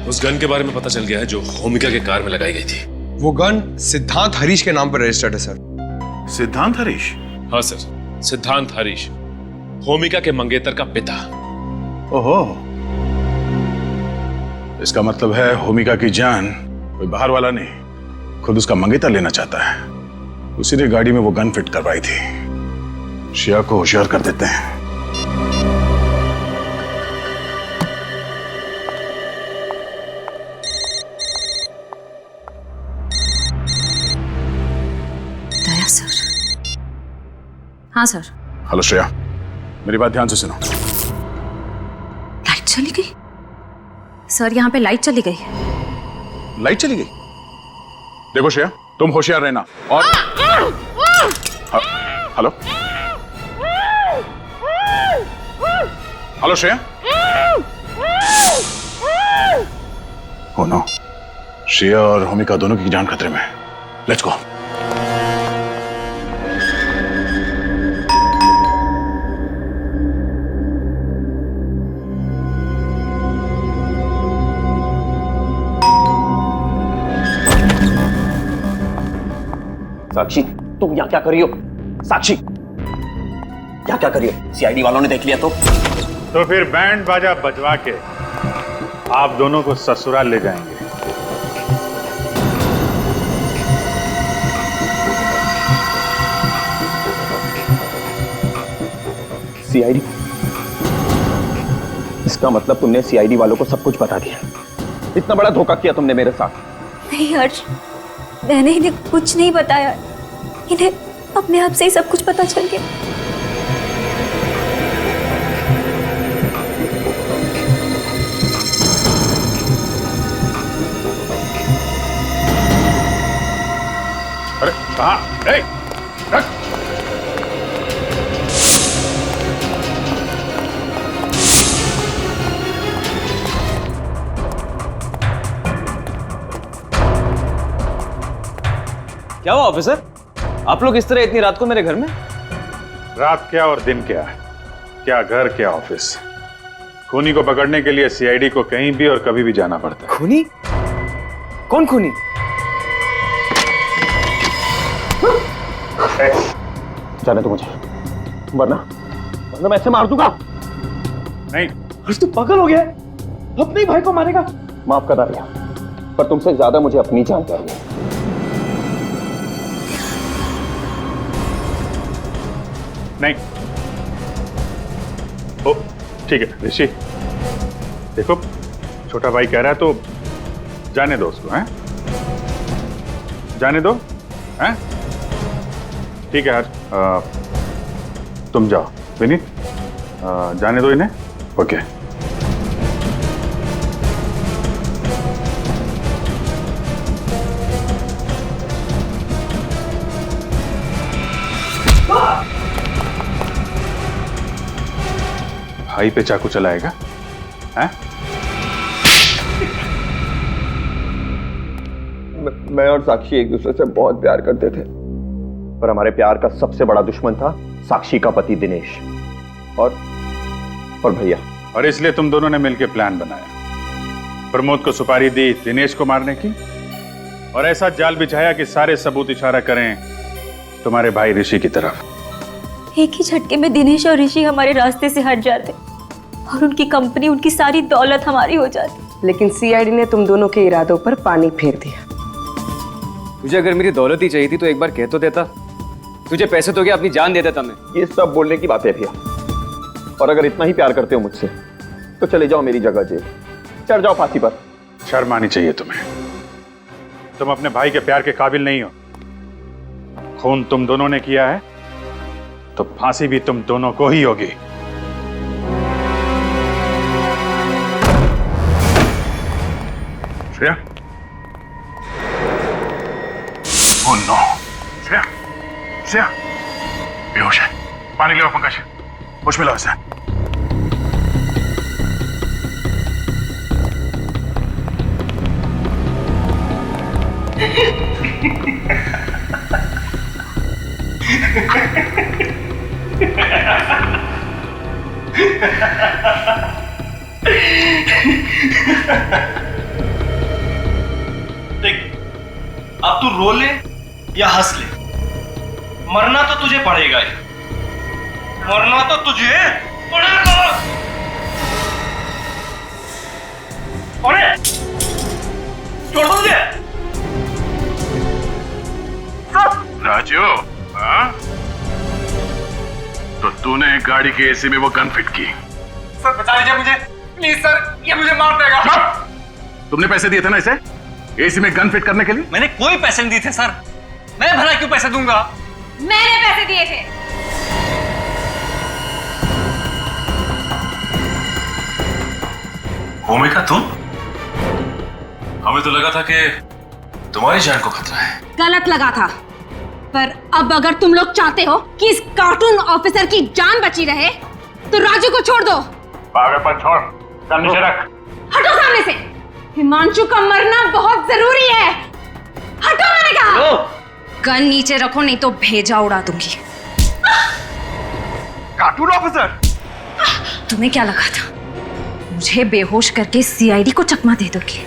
उस गन के बारे में पता चल गया है जो होमिका के कार में लगाई गई थी। वो गन सिद्धांत हरीश के नाम पर रजिस्टर्ड है सर। सिद्धांत हरीश? हाँ सर, सिद्धांत हरीश, होमिका के मंगेतर का पिता। ओहो, इसका मतलब है होमिका की जान कोई बाहर वाला नहीं, खुद उसका मंगेतर लेना चाहता है। उसी ने गाड़ी में वो गन फिट करवाई थी। शिया को होशियार कर देते हैं। दया सर। हाँ सर। हेलो श्रेया, मेरी बात ध्यान से सुनो। लाइट चली गई सर, यहाँ पे लाइट चली गई। लाइट चली गई? देखो श्रेया, तुम होशियार रहना। और हेलो हेलो श्रेया। हो नो, श्रेया और होमिका दोनों की जान खतरे में है। Let's go. साक्षी, तुम यहाँ क्या कर रही हो? साक्षी, यहाँ क्या कर रही हो? सीआईडी वालों ने देख लिया तो फिर बैंड बाजा बजवा के आप दोनों को ससुराल ले जाएंगे। सीआईडी? इसका मतलब तुमने सीआईडी वालों को सब कुछ बता दिया। इतना बड़ा धोखा किया तुमने मेरे साथ। नहीं हर्ष, मैंने इन्हें कुछ नहीं बताया। इन्हें अपने आप से ही सब कुछ पता चल गया। अरे कहाँ? रख। क्या हुआ ऑफिसर? आप लोग इस तरह इतनी रात को मेरे घर में? रात क्या और दिन क्या, क्या घर क्या ऑफिस। खूनी को पकड़ने के लिए सीआईडी को कहीं भी और कभी भी जाना पड़ता है। खूनी? कौन खूनी? जाने दो मुझे, वरना मैं ऐसे मार दूंगा। नहीं, आज तू पागल हो गया है? अपने ही भाई को मारेगा? माफ करना भैया, पर तुमसे ज्यादा मुझे अपनी जान चाहिए। नहीं। ओ, ठीक है ऋषि, देखो छोटा भाई कह रहा है तो जाने दो उसको, हैं? जाने दो, हैं? ठीक है यार, तुम जाओ विनीत, जाने दो इन्हें। ओके। भाई पे चाकू चलाएगा, हैं? मैं और साक्षी एक दूसरे से बहुत प्यार करते थे, पर हमारे प्यार का सबसे बड़ा दुश्मन था साक्षी का पति दिनेश और भैया। और इसलिए तुम दोनों ने मिलकर प्लान बनाया, प्रमोद को सुपारी दी दिनेश को मारने की, और ऐसा जाल बिछाया कि सारे सबूत इशारा करें तुम्हारे भाई ऋषि की तरफ। एक ही झटके में दिनेश और ऋषि हमारे रास्ते से हट जाते और उनकी कंपनी, उनकी सारी दौलत हमारी हो जाती। लेकिन सीआईडी ने तुम दोनों के इरादों पर पानी फेर दिया। तुझे अगर मेरी दौलत ही चाहिए थी तो एक बार कह तो देता। तुझे पैसे तो क्या, अपनी जान दे देता मैं। ये सब बोलने की बात है भैया, और अगर इतना ही प्यार करते हो मुझसे तो चले जाओ मेरी जगह जेल, चढ़ जाओ फांसी पर। शर्म आनी चाहिए तुम्हें, तुम अपने भाई के प्यार के काबिल नहीं हो। खून तुम दोनों ने किया है तो फांसी भी तुम दोनों को ही होगी। श्रेया, ओह नो, श्रेया, श्रेया, बेहोश है। पानी ले आओ पंकज, होश में लाओ इसे। देख, अब तू रो ले या हंस ले, मरना तो तुझे पड़ेगा ही। मरना तो तुझे पड़ेगा। कौन है? छोड़ दो मुझे। राजू, हाँ? तो तूने गाड़ी के एसी में वो गन फिट की? सर बचा लीजिए मुझे प्लीज सर, ये मुझे मार देगा। तुमने पैसे दिए थे ना इसे एसी में गन फिट करने के लिए? मैंने कोई पैसे नहीं दिए थे सर, मैं भला क्यों पैसे दूंगा? मैंने पैसे दिए थे। भूमिका तुम? हमें तो लगा था कि तुम्हारी जान को खतरा है। गलत लगा था, पर अब अगर तुम लोग चाहते हो कि इस कार्टून ऑफिसर की जान बची रहे तो राजू को छोड़ दो। पागलपन छोड़, सर नीचे रख। हटो सामने से। हिमांशु का मरना बहुत जरूरी है। हटो मैंने कहा। गन नीचे रखो नहीं तो भेजा उड़ा दूंगी। कार्टून ऑफिसर, तुम्हें क्या लगा था मुझे बेहोश करके सीआईडी को चकमा दे दोगे?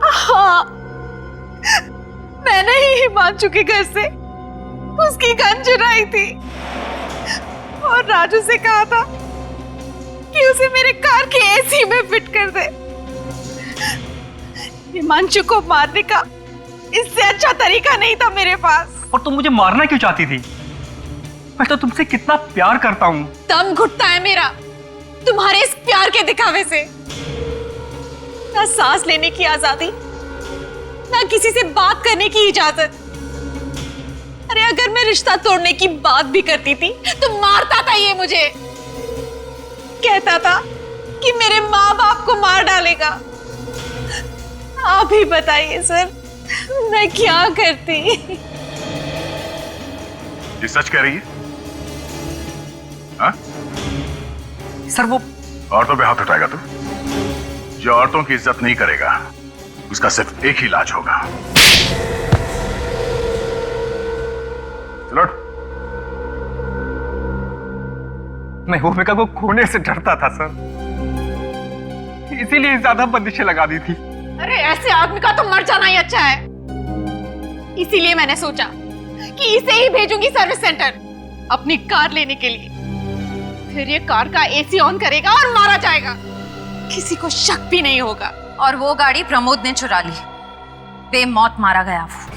हाँ, मैंने ही हिमांशु के घर से उसकी गन चुराई थी और राजू से कहा था कि उसे मेरे कार के एसी में फिट कर दे। हिमांशु को मारने का इससे अच्छा तरीका नहीं था मेरे पास। और तुम मुझे मारना क्यों चाहती थी? मैं तो तुमसे कितना प्यार करता हूँ। दम घुटता है मेरा तुम्हारे इस प्यार के दिखावे से। ना सांस लेने की आजादी, ना किसी से बात करने की इजाजत। अरे अगर मैं रिश्ता तोड़ने की बात भी करती थी तो मारता था ये मुझे। कहता था कि मेरे माँ बाप को मार डालेगा। आप ही बताइए सर, मैं क्या करती? ये सच कह रही है? हाँ? सर वो औरतों पे हाथ उठाएगा तू? जो औरतों की इज्जत नहीं करेगा उसका सिर्फ एक ही इलाज होगा। चलो। मैं भूमिका को खोने से डरता था सर, इसीलिए ज्यादा बंदिशें लगा दी थी। अरे ऐसे आदमी का तो मर जाना ही अच्छा है। इसीलिए मैंने सोचा कि इसे ही भेजूंगी सर्विस सेंटर अपनी कार लेने के लिए। फिर ये कार का एसी ऑन करेगा और मारा जाएगा, किसी को शक भी नहीं होगा। और वो गाड़ी प्रमोद ने चुरा ली, बेमौत मारा गया वो।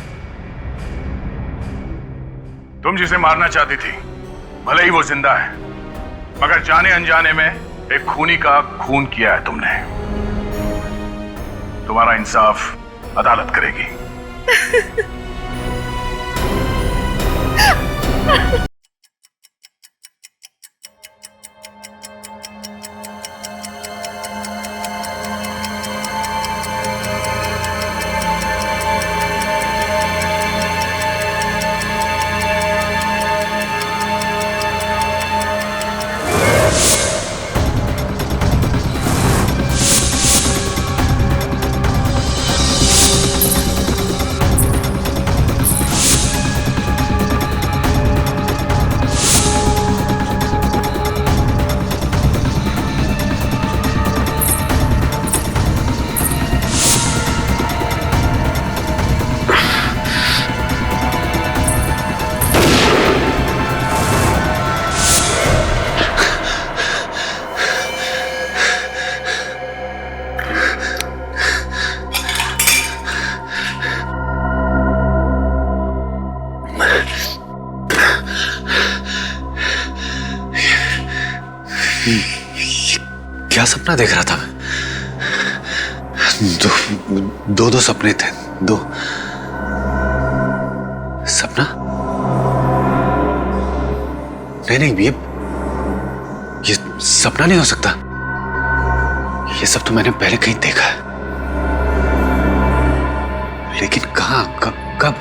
तुम जिसे मारना चाहती थी भले ही वो जिंदा है, मगर जाने अनजाने में एक खूनी का खून किया है तुमने। तुम्हारा इंसाफ अदालत करेगी। क्या सपना देख रहा था मैं? दो सपने थे। दो सपना? नहीं, ये सपना नहीं हो सकता। ये सब तो मैंने पहले कहीं देखा है, लेकिन कहाँ, कब?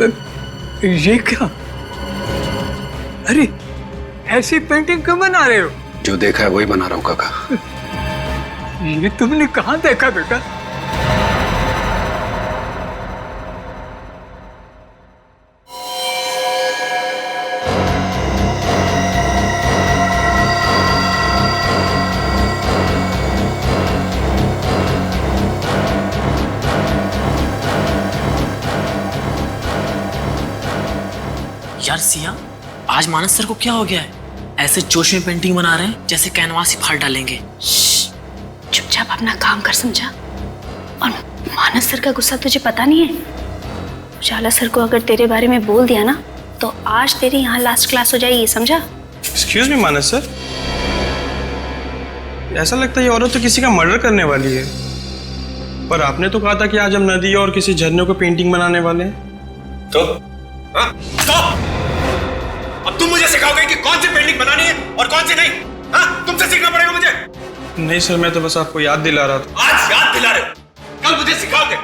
ये क्या? अरे ऐसी पेंटिंग क्यों बना रहे हो? जो देखा है वही बना रहा हूँ काका। ये तुमने कहाँ देखा बेटा? यार सिया, आज मानस सर को क्या हो गया है? ऐसे जोश में पेंटिंग बना रहे हैं जैसे कैनवास ही फाड़ डालेंगे। चुपचाप अपना काम कर, समझा? और मानस सर का गुस्सा तुझे पता नहीं है? उजाला सर को अगर तेरे बारे में बोल दिया ना तो आज तेरी यहाँ लास्ट क्लास हो जाएगी, समझा? एक्सक्यूज मी मानस सर, ऐसा लगता है ये औरत तो किसी का मर्डर करने वाली है। पर आपने तो कहा था कि आज हम नदी और किसी झरने को पेंटिंग बनाने वाले हैं। तो अब तुम मुझे सिखाओगे कि कौन सी पेंटिंग बनानी है और कौन सी नहीं? हाँ, तुमसे सीखना पड़ेगा मुझे। नहीं सर, मैं तो बस आपको याद दिला रहा था। आज याद दिला रहे हो, कल मुझे सिखाओगे।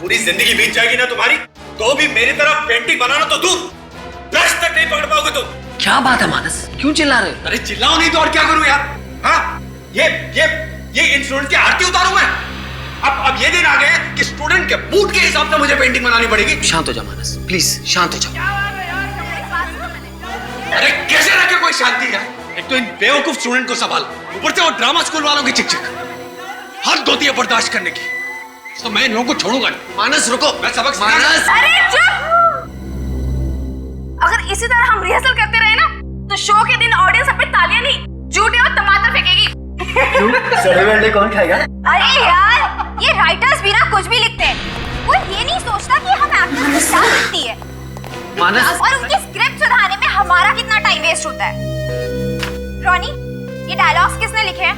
पूरी जिंदगी बीत जाएगी ना तुम्हारी, तो भी मेरी तरफ पेंटिंग बनाना तो दूर, ब्रश तक नहीं पकड़ पाओगे तुम। क्या बात है मानस, क्यों चिल्ला रहे हो? अरे चिल्लाओ नहीं तो और क्या करूं यार? हाँ, ये इन स्टूडेंट की आरती उतारूं मैं? अब ये दिन आ गए कि स्टूडेंट के मूड के हिसाब से मुझे पेंटिंग बनानी पड़ेगी। शांत हो जा मानस, प्लीज शांत हो जाओ। अरे कैसे रखे कोई शांति है? एक तो इन बेवकूफ स्टूडेंट को संभाल, ऊपर से वो ड्रामा स्कूल वालों की चिक-चिक। हद होती है बर्दाश्त करने की, तो मैं इन लोगों को छोड़ूंगा नहीं। मानस रुको, मैं सबक मानस, अरे चुप! अगर इसी तरह हम रिहर्सल करते रहे ना तो शो के दिन ऑडियंस अपने तालियां नहीं, जूते और टमाटर फेंकेगी। सड़े कौन खाएगा? अरे यार, ये राइटर्स भी ना कुछ भी लिखते हैं, कोई ये नहीं सोचता कि हम एक्टर्स को क्या लिखती है। मानस, और उसकी स्क्रिप्ट सुधारने में हमारा कितना टाइम वेस्ट होता है। रॉनी, ये डायलॉग्स किसने लिखे हैं?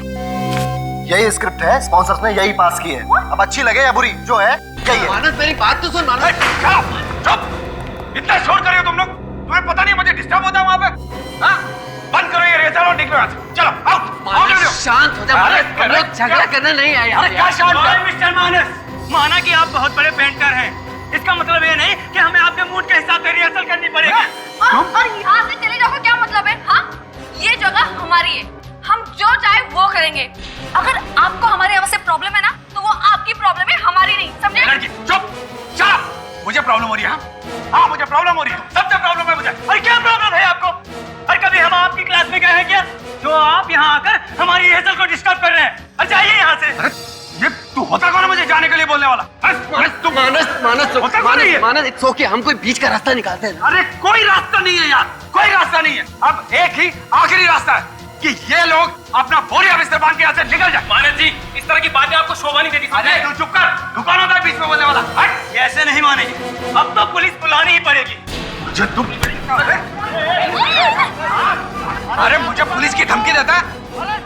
यही स्क्रिप्ट है, स्पॉन्सर्स ने यही पास की है। अब अच्छी लगे या बुरी, जो है यही है। मानस मेरी बात तो सुन। मानस चुप! इतना शोर कर रहे हो तुम लोग, तुम्हें पता नहीं मुझे डिस्टर्ब होता है वहां पे? हाँ? बंद करो ये रेसल और निकलो यहाँ से। चलो आओ। शांत हो जा मानस, झगड़ा करना नहीं आया। अरे क्या शांत है? मिस्टर मानस, माना कि आप बहुत बड़े पेंटर हैं, इसका मतलब ये नहीं कि हमें आपके मूड के हिसाब से रिहर्सल करनी पड़ेगी। और यहाँ से चले जाओ, क्या मतलब है? हाँ, ये जगह हमारी है, हम जो चाहे वो करेंगे। अगर आपको हमारे यहाँ से प्रॉब्लम है ना तो वो आपकी प्रॉब्लम है, हमारी नहीं, समझे? चुप! चुप! मुझे प्रॉब्लम हो रही है। हाँ, मुझे प्रॉब्लम हो रही है, सबसे प्रॉब्लम है मुझे। अरे क्या प्रॉब्लम है आपको? अरे कभी हम आपकी क्लास में गए हैं क्या, जो आप यहाँ आकर हमारी रिहर्सल को डिस्टर्ब कर रहे हैं? अरे जाइए यहाँ से। ये तू होता कौन है मुझे जाने के लिए बोलने वाला? मानस इट्स ओके, हम कोई बीच का रास्ता निकालते हैं। अरे कोई रास्ता नहीं है यार, कोई रास्ता नहीं है। अब एक ही आखिरी रास्ता है कि ये लोग अपना बोरिया बिस्तर बांध के यहाँ से निकल जाए। मानस जी, इस तरह की बातें आपको शोभा नहीं देती। अरे तू चुप कर, दुकान होता है बीच में बोलने वाला। हट! ये ऐसे नहीं मानेगी, अब तो पुलिस बुलानी ही पड़ेगी। मुझे तुम अरे मुझे पुलिस की धमकी देता है?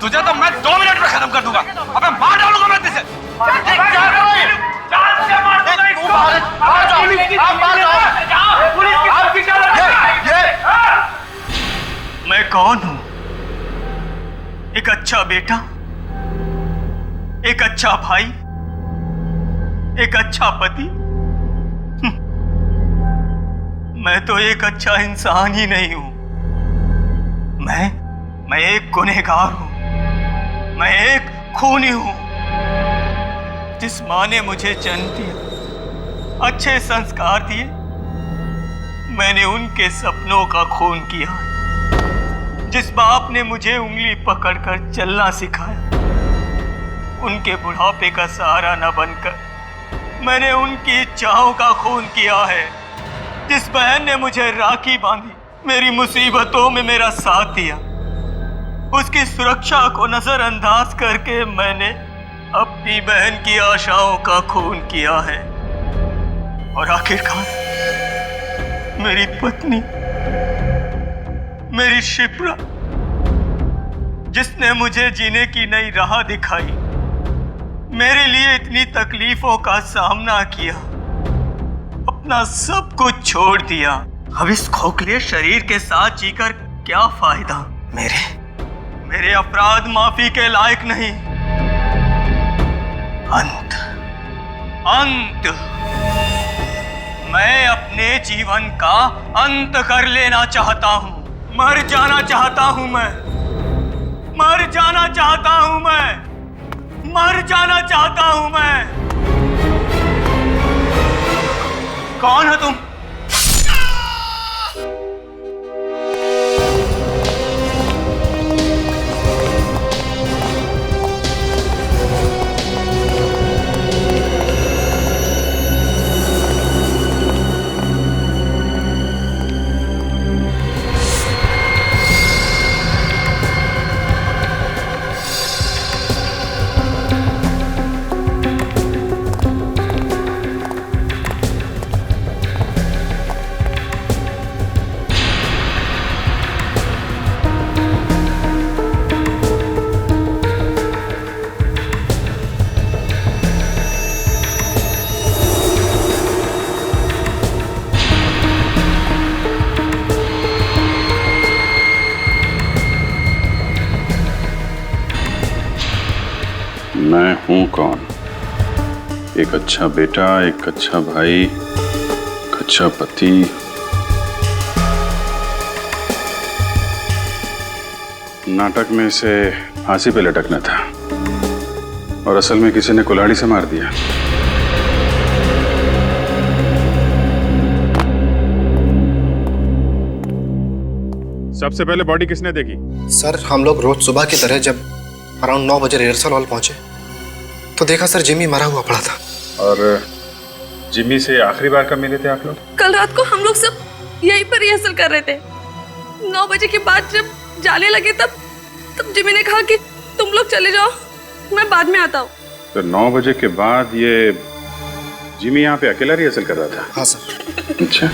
तुझे तो मैं 2 मिनट में खत्म कर दूंगा। अबे मार डालूंगा मैं तुझे। मैं कौन हूं? एक अच्छा बेटा, एक अच्छा भाई, एक अच्छा पति। मैं तो एक अच्छा इंसान ही नहीं हूं। मैं एक गुनहगार हूं, मैं एक खूनी हूं। जिस माँ ने मुझे जन्म दिया, अच्छे संस्कार दिए, मैंने उनके सपनों का खून किया। जिस बाप ने मुझे उंगली पकड़कर चलना सिखाया, उनके बुढ़ापे का सहारा न बनकर मैंने उनकी इच्छाओं का खून किया है। जिस बहन ने मुझे राखी बांधी, मेरी मुसीबतों में मेरा साथ दिया, उसकी सुरक्षा को नजरअंदाज करके मैंने अपनी बहन की आशाओं का खून किया है। और आखिरकार मेरी पत्नी, मेरी शिप्रा, जिसने मुझे जीने की नई राह दिखाई, मेरे लिए इतनी तकलीफों का सामना किया, अपना सब कुछ छोड़ दिया। अब इस खोखले शरीर के साथ जीकर क्या फायदा? मेरे अपराध माफी के लायक नहीं। अंत मैं अपने जीवन का अंत कर लेना चाहता हूं। मर जाना चाहता हूं मैं। मर जाना चाहता हूं मैं। मर जाना चाहता हूं मैं। कौन हो तुम? मैं हूं कौन? एक अच्छा बेटा, एक अच्छा भाई, एक अच्छा पति। नाटक में इसे फांसी पे लटकना था और असल में किसी ने कुल्हाड़ी से मार दिया। सबसे पहले बॉडी किसने देखी? सर हम लोग रोज सुबह की तरह जब अराउंड 9 बजे रिहर्सल हॉल पहुंचे तो देखा सर जिमी मरा हुआ पड़ा था। और जिमी से आखिरी बार कब मिले थे आप लोग? कल रात को हम लोग सब यहीं पर रिहर्सल कर रहे थे। 9 बजे के बाद जब जाने लगे तब जिमी ने कहा कि तुम लोग चले जाओ, मैं बाद में आता हूँ। तो 9 बजे के बाद ये जिमी यहाँ पे अकेला रिहर्सल कर रहा था? हाँ सर। अच्छा,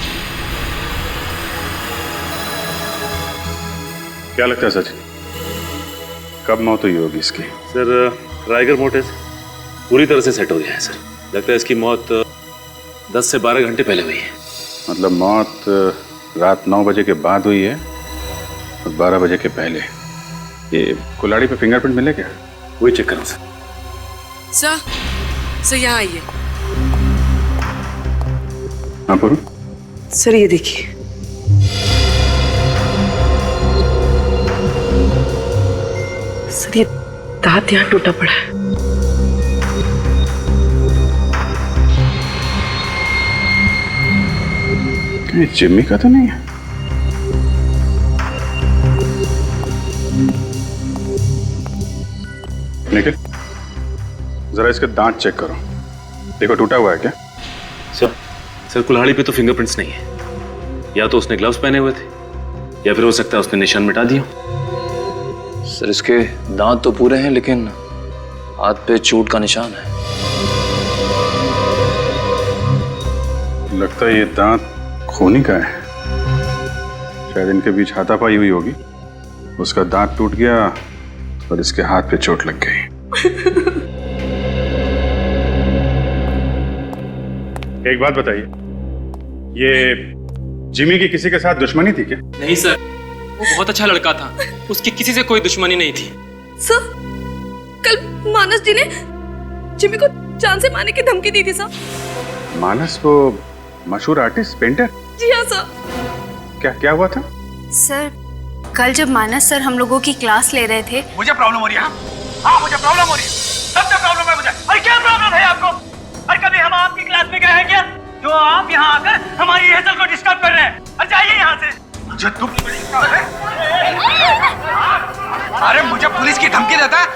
क्या लगता है सचिन, कब मौत हुई होगी इसकी? सर राइगर मोर्टिस पूरी तरह से सेट हो गया है सर। लगता है इसकी मौत 10 से 12 घंटे पहले हुई है। मतलब मौत रात 9 बजे के बाद हुई है और 12 बजे के पहले। ये कुल्हाड़ी पे फिंगरप्रिंट मिले क्या? वही चेक करो सर। सर यहाँ आइए। हाँ पूरू? सर ये देखिए। सर ये दांत यहाँ टूटा पड़ा है। ये जिम्मी का तो नहीं है? निखिल जरा इसके दांत चेक करो, देखो टूटा हुआ है क्या? सर कुल्हाड़ी पे तो फिंगरप्रिंट्स नहीं है। या तो उसने ग्लव्स पहने हुए थे या फिर हो सकता है उसने निशान मिटा दिया। सर इसके दांत तो पूरे हैं लेकिन हाथ पे चोट का निशान है। लगता है ये दांत खूनी का है। शायद इनके बीच हाथापाई हुई होगी, उसका दांत टूट गया और इसके हाथ पे चोट लग गई। एक बात बताइए, ये जिमी की किसी के साथ दुश्मनी थी क्या? नहीं सर, वो बहुत अच्छा लड़का था, उसकी किसी से कोई दुश्मनी नहीं थी। सर कल मानस जी ने जिमी को जान से मारने की धमकी दी थी सर। मानस वो मशहूर आर्टिस्ट पेंटर? जी हाँ सर। क्या हुआ था? सर कल जब मानस सर हम लोगों की क्लास ले रहे थे। मुझे प्रॉब्लम हो रही है। हाँ मुझे प्रॉब्लम हो रही है, सबसे प्रॉब्लम है मुझे। अरे क्या प्रॉब्लम है आपको? अरे कभी हम आपकी क्लास में गए हैं क्या जो आप यहाँ आकर हमारी रिहर्सल को डिस्टर्ब कर रहे हैं? अरे जाइए यहाँ से। मुझे तुम अरे मुझे पुलिस की धमकी देता है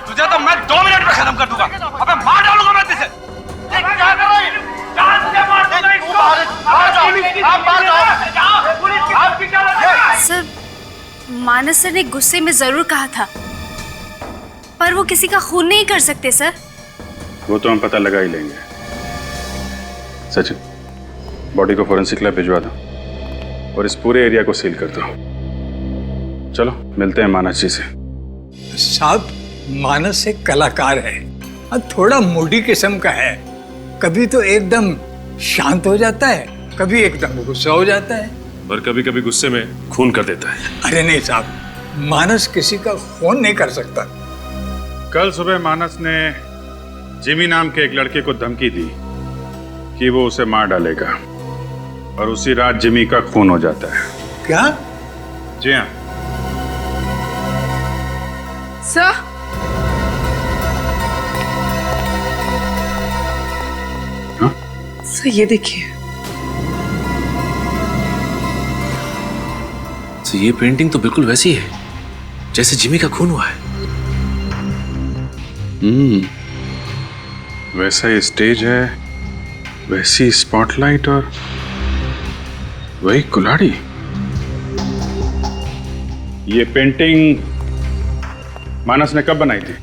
तुझे तो मैं 2 मिनट में खत्म कर दूंगा। अबे मार डालूंगा मैं तुझे। क्या कर रहे हो? जान से मार दूंगा इसको। आप मार दो। पुलिस की आपकी क्या? सर मानस सर ने गुस्से में जरूर कहा था, पर वो किसी का खून नहीं कर सकते सर। वो तो हम पता लगा ही लेंगे। सचिन बॉडी को फोरेंसिक लैब भिजवा दो और इस पूरे एरिया को सील कर दो। चलो मिलते हैं मानस जी से। साहब मानस एक कलाकार है और थोड़ा मूडी किस्म का है। कभी तो एकदम शांत हो जाता है, कभी एकदम गुस्सा हो जाता है और कभी कभी गुस्से में खून कर देता है। अरे नहीं साहब, मानस किसी का खून नहीं कर सकता। कल सुबह मानस ने जिमी नाम के एक लड़के को धमकी दी कि वो उसे मार डालेगा। और उसी रात जिमी का खून हो जाता है। क्या? जी हाँ। सर, सर ये देखिए। तो ये पेंटिंग तो बिल्कुल वैसी है जैसे जिमी का खून हुआ है। वैसा ही स्टेज है, वैसी स्पॉटलाइट और वही कुल्हाड़ी। ये पेंटिंग मानस ने कब बनाई थी?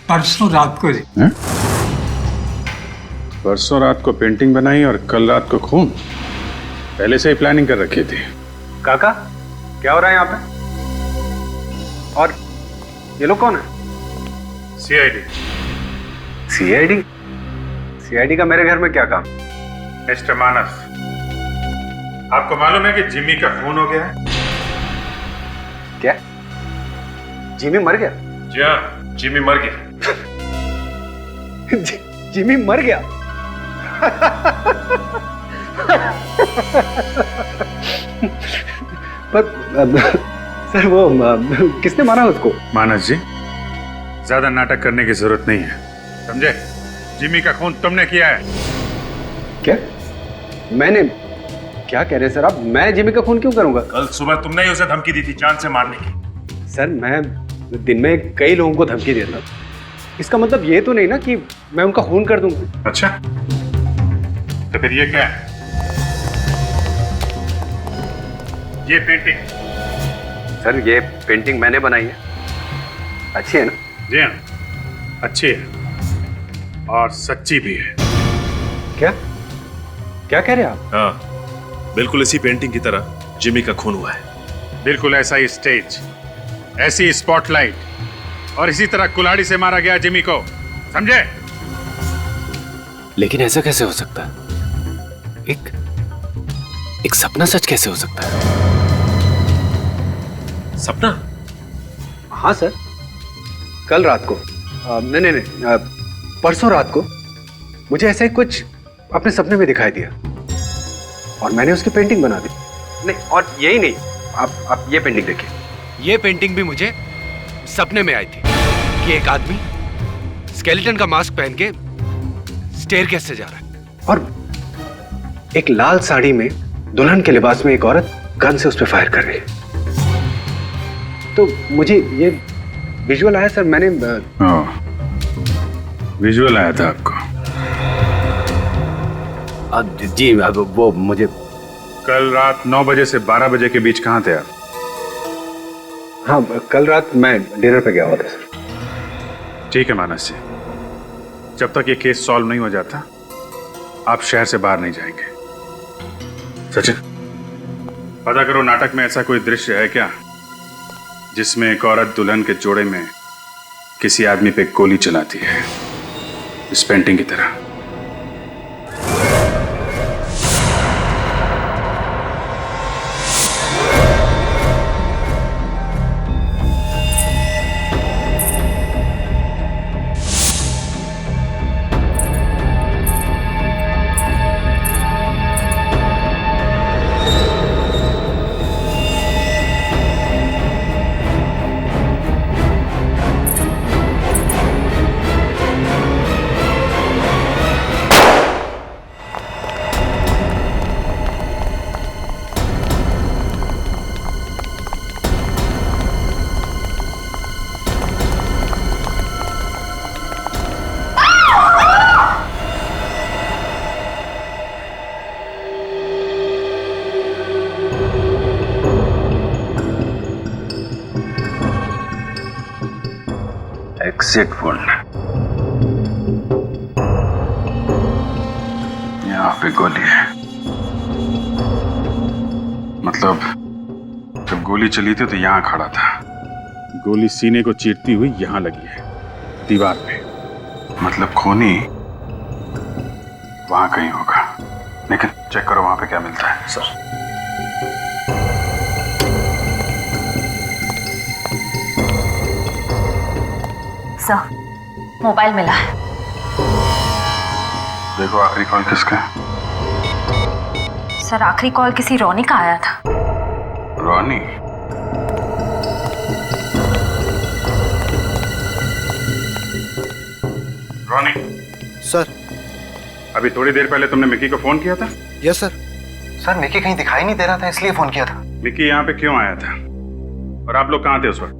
परसों रात को। हैं? परसों रात को पेंटिंग बनाई और कल रात को खून? पहले से ही प्लानिंग कर रखी थी। काका क्या हो रहा है यहाँ पे? और ये लोग कौन है? सीआईडी। सीआईडी? सीआईडी का मेरे घर में क्या काम? मिस्टर मानस, आपको मालूम है कि जिमी का खून हो गया है? क्या? जिमी मर गया? जी हाँ, जिमी मर गया। जिमी मर गया? पर सर वो किसने मारा उसको? मानस जी, ज्यादा नाटक करने की जरूरत नहीं है, समझे? जिमी का खून तुमने किया है। क्या? मैंने? क्या कह रहे हैं सर आप? मैं जिमी का खून क्यों करूंगा? कल सुबह तुमने ही उसे धमकी दी थी जान से मारने की। सर मैं दिन में कई लोगों को धमकी देता, इसका मतलब ये तो नहीं ना कि मैं उनका खून कर दूंगा। अच्छा, तो फिर ये क्या है? ये पेंटिंग? सर ये पेंटिंग मैंने बनाई है। अच्छी है ना? जी हाँ, अच्छी है और सच्ची भी है। क्या? क्या कह रहे हैं आप? हाँ, बिल्कुल इसी पेंटिंग की तरह जिमी का खून हुआ है। बिल्कुल ऐसा ही स्टेज, ऐसी स्पॉटलाइट और इसी तरह कुल्हाड़ी से मारा गया जिमी को, समझे? लेकिन ऐसा कैसे हो सकता है? एक सपना सच कैसे हो सकता है? सपना? हाँ सर, कल रात को नहीं, परसों रात को मुझे ऐसा ही कुछ अपने सपने में दिखाई दिया और मैंने उसकी पेंटिंग बना दी। नहीं, और यही नहीं, आप ये पेंटिंग देखिए। ये पेंटिंग भी मुझे सपने में आई थी कि एक आदमी स्केलेटन का मास्क पहन के स्टेयरकेस से जा रहा है और एक लाल साड़ी में दुल्हन के लिबास में एक औरत गन से उस पर फायर कर रही है। तो मुझे ये विजुअल आया सर, मैंने विजुअल आया था आपको? जी, वो मुझे कल रात 9 बजे से 12 बजे के बीच कहाँ थे आप? हाँ, कल रात मैं डिनर पे गया हुआ था सर। ठीक है मानस जी, जब तक ये केस सॉल्व नहीं हो जाता आप शहर से बाहर नहीं जाएंगे। सचिन, पता करो नाटक में ऐसा कोई दृश्य है क्या जिसमें एक औरत दुल्हन के जोड़े में किसी आदमी पे गोली चलाती है, इस पेंटिंग की तरह। एग्जिट वुंड, यहाँ पे गोली है। मतलब जब गोली चली थी तो यहाँ खड़ा था, गोली सीने को चीरती हुई यहाँ लगी है दीवार पे। मतलब खूनी वहां कहीं होगा, लेकिन चेक करो वहां पे क्या मिलता है। सर सर, मोबाइल मिला है। देखो आखिरी कॉल किसका है? सर आखिरी कॉल किसी रोनी का आया था। रोनी? रोनी सर, अभी थोड़ी देर पहले तुमने मिकी को फोन किया था? Yes sir. सर मिकी कहीं दिखाई नहीं दे रहा था, इसलिए फोन किया था। मिकी यहाँ पे क्यों आया था और आप लोग कहाँ थे उस वक्त?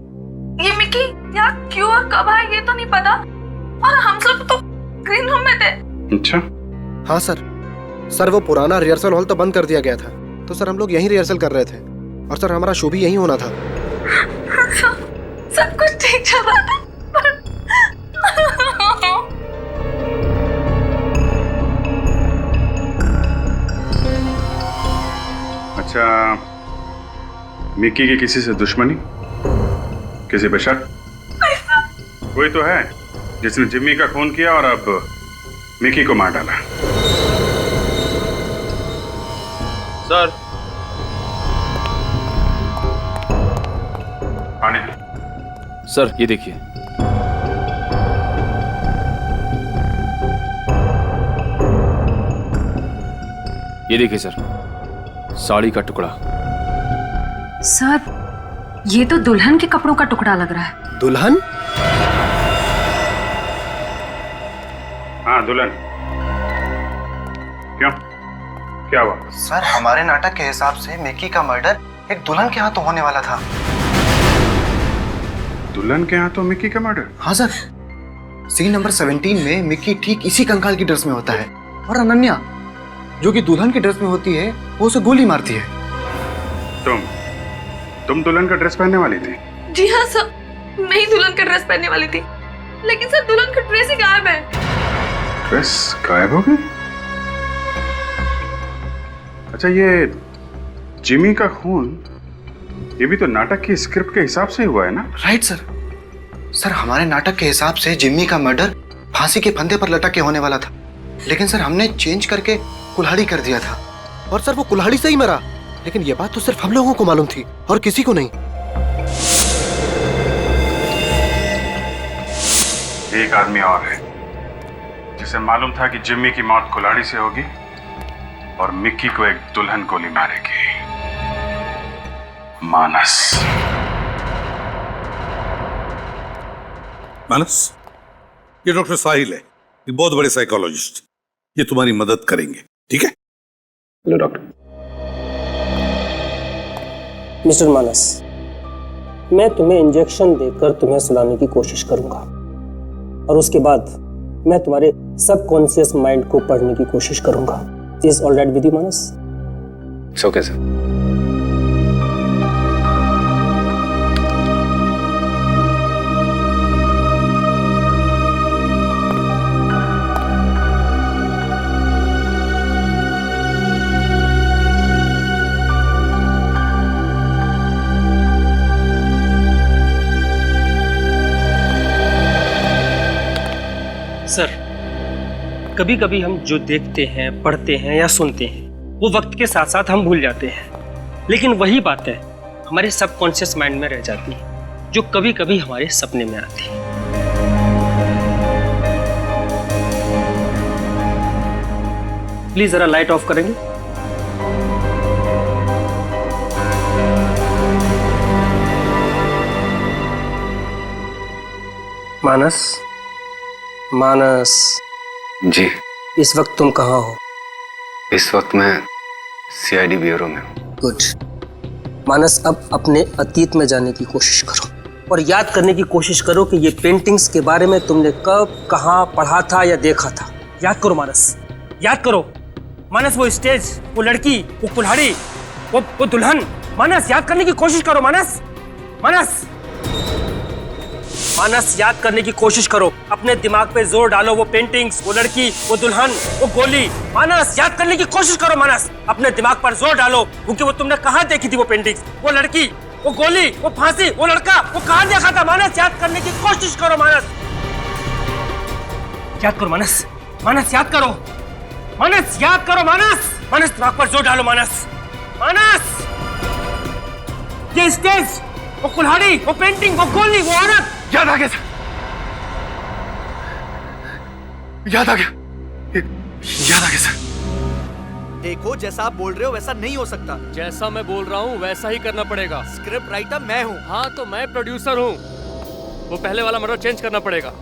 ये मिकी यहाँ क्यों और कब आया ये तो नहीं पता, और हम सब तो ग्रीन रूम में थे। अच्छा। हाँ सर। सर वो पुराना रिहर्सल हॉल तो बंद कर दिया गया था, तो सर हम लोग यहीं रिहर्सल कर रहे थे, और सर हमारा शो भी यहीं होना था। सब कुछ ठीक चल रहा था अच्छा, मिकी की किसी से दुश्मनी, किसी पे शक? कोई तो है जिसने जिम्मी का खून किया और अब मिकी को मार डाला। सर। पानी। सर ये देखिए। ये देखिए सर, साड़ी का टुकड़ा। सर ये तो दुल्हन के कपड़ों का टुकड़ा लग रहा है। दुल्हन? हाँ दुल्हन। क्यों, क्या हुआ? सर हमारे नाटक के हिसाब से मिकी का मर्डर एक दुल्हन के हाथों होने वाला था। दुल्हन के हाथों मिकी का मर्डर? हाँ सर। सीन नंबर 17 में मिकी ठीक इसी कंकाल की ड्रेस में होता है, और अनन्या जो कि दुल्हन की ड्रेस में होती है वो उसे गोली मारती है। तुम दुल्हन का ड्रेस पहनने वाली थी? जी हाँ सर, मैं ही दुल्हन का ड्रेस पहनने वाली थी, लेकिन सर दुल्हन का ड्रेस ही गायब है। ड्रेस गायब हो गई? अच्छा, ये जिमी का खून, ये भी तो नाटक की स्क्रिप्ट के हिसाब से हुआ है ना? Right sir. सर हमारे नाटक के हिसाब से जिम्मी का मर्डर फांसी के फंदे पर लटक के होने वाला था, लेकिन सर हमने चेंज करके कुल्हाड़ी कर दिया था, और सर वो कुल्हाड़ी से ही मरा। लेकिन ये बात तो सिर्फ हम लोगों को मालूम थी और किसी को नहीं। एक आदमी और है जिसे मालूम था कि जिम्मी की मौत कुल्हाड़ी से होगी और मिक्की को एक दुल्हन गोली मारेगी। मानस। मानस, ये डॉक्टर साहिल है, ये बहुत बड़े साइकोलॉजिस्ट, ये तुम्हारी मदद करेंगे, ठीक है? Hello doctor. मिस्टर मानस, मैं तुम्हें इंजेक्शन देकर तुम्हें सुलाने की कोशिश करूंगा, और उसके बाद मैं तुम्हारे सबकॉन्शियस माइंड को पढ़ने की कोशिश करूंगा। Is all right with you Manas? It's okay sir. Sir, कभी कभी हम जो देखते हैं, पढ़ते हैं या सुनते हैं वो वक्त के साथ साथ हम भूल जाते हैं, लेकिन वही बातें हमारे सबकॉन्शियस माइंड में रह जाती हैं, जो कभी कभी हमारे सपने में आती हैं। प्लीज जरा लाइट ऑफ करेंगे? मानस, मानस जी। इस वक्त तुम कहाँ हो? इस वक्त मैं सीआईडी ब्यूरो में हूँ। गुड। मानस, अब अपने अतीत में जाने की कोशिश करो और याद करने की कोशिश करो कि ये पेंटिंग्स के बारे में तुमने कब, कहाँ पढ़ा था या देखा था। याद करो मानस, याद करो मानस। वो स्टेज, वो लड़की, वो कुल्हाड़ी, वो दुल्हन। मानस, याद करने की कोशिश करो मानस। मानस, मानस, याद करने की कोशिश करो। अपने दिमाग पे जोर डालो। वो पेंटिंग्स, वो लड़की, वो दुल्हन, वो गोली। मानस, याद करने की कोशिश करो मानस। अपने दिमाग पर जोर डालो, क्योंकि वो तुमने कहाँ देखी थी वो पेंटिंग्स, वो लड़की, वो गोली, वो फांसी, वो लड़का, वो कहाँ देखा था। मानस, याद करने की कोशिश करो मानस। याद करो मानस। मानस, याद करो। मानस, याद करो मानस। मानस, दिमाग पर जोर डालो मानस। मानस, ये स्टेज, वो कुल्हाड़ी, वो पेंटिंग, वो गोली, वो औरत। याद आ गया सर, याद आ गया, याद आ गया सर। देखो, जैसा आप बोल रहे हो वैसा नहीं हो सकता। जैसा मैं बोल रहा हूँ वैसा ही करना पड़ेगा। स्क्रिप्ट राइटर मैं हूँ। हाँ तो मैं प्रोड्यूसर हूँ। वो पहले वाला मर्डर चेंज करना पड़ेगा।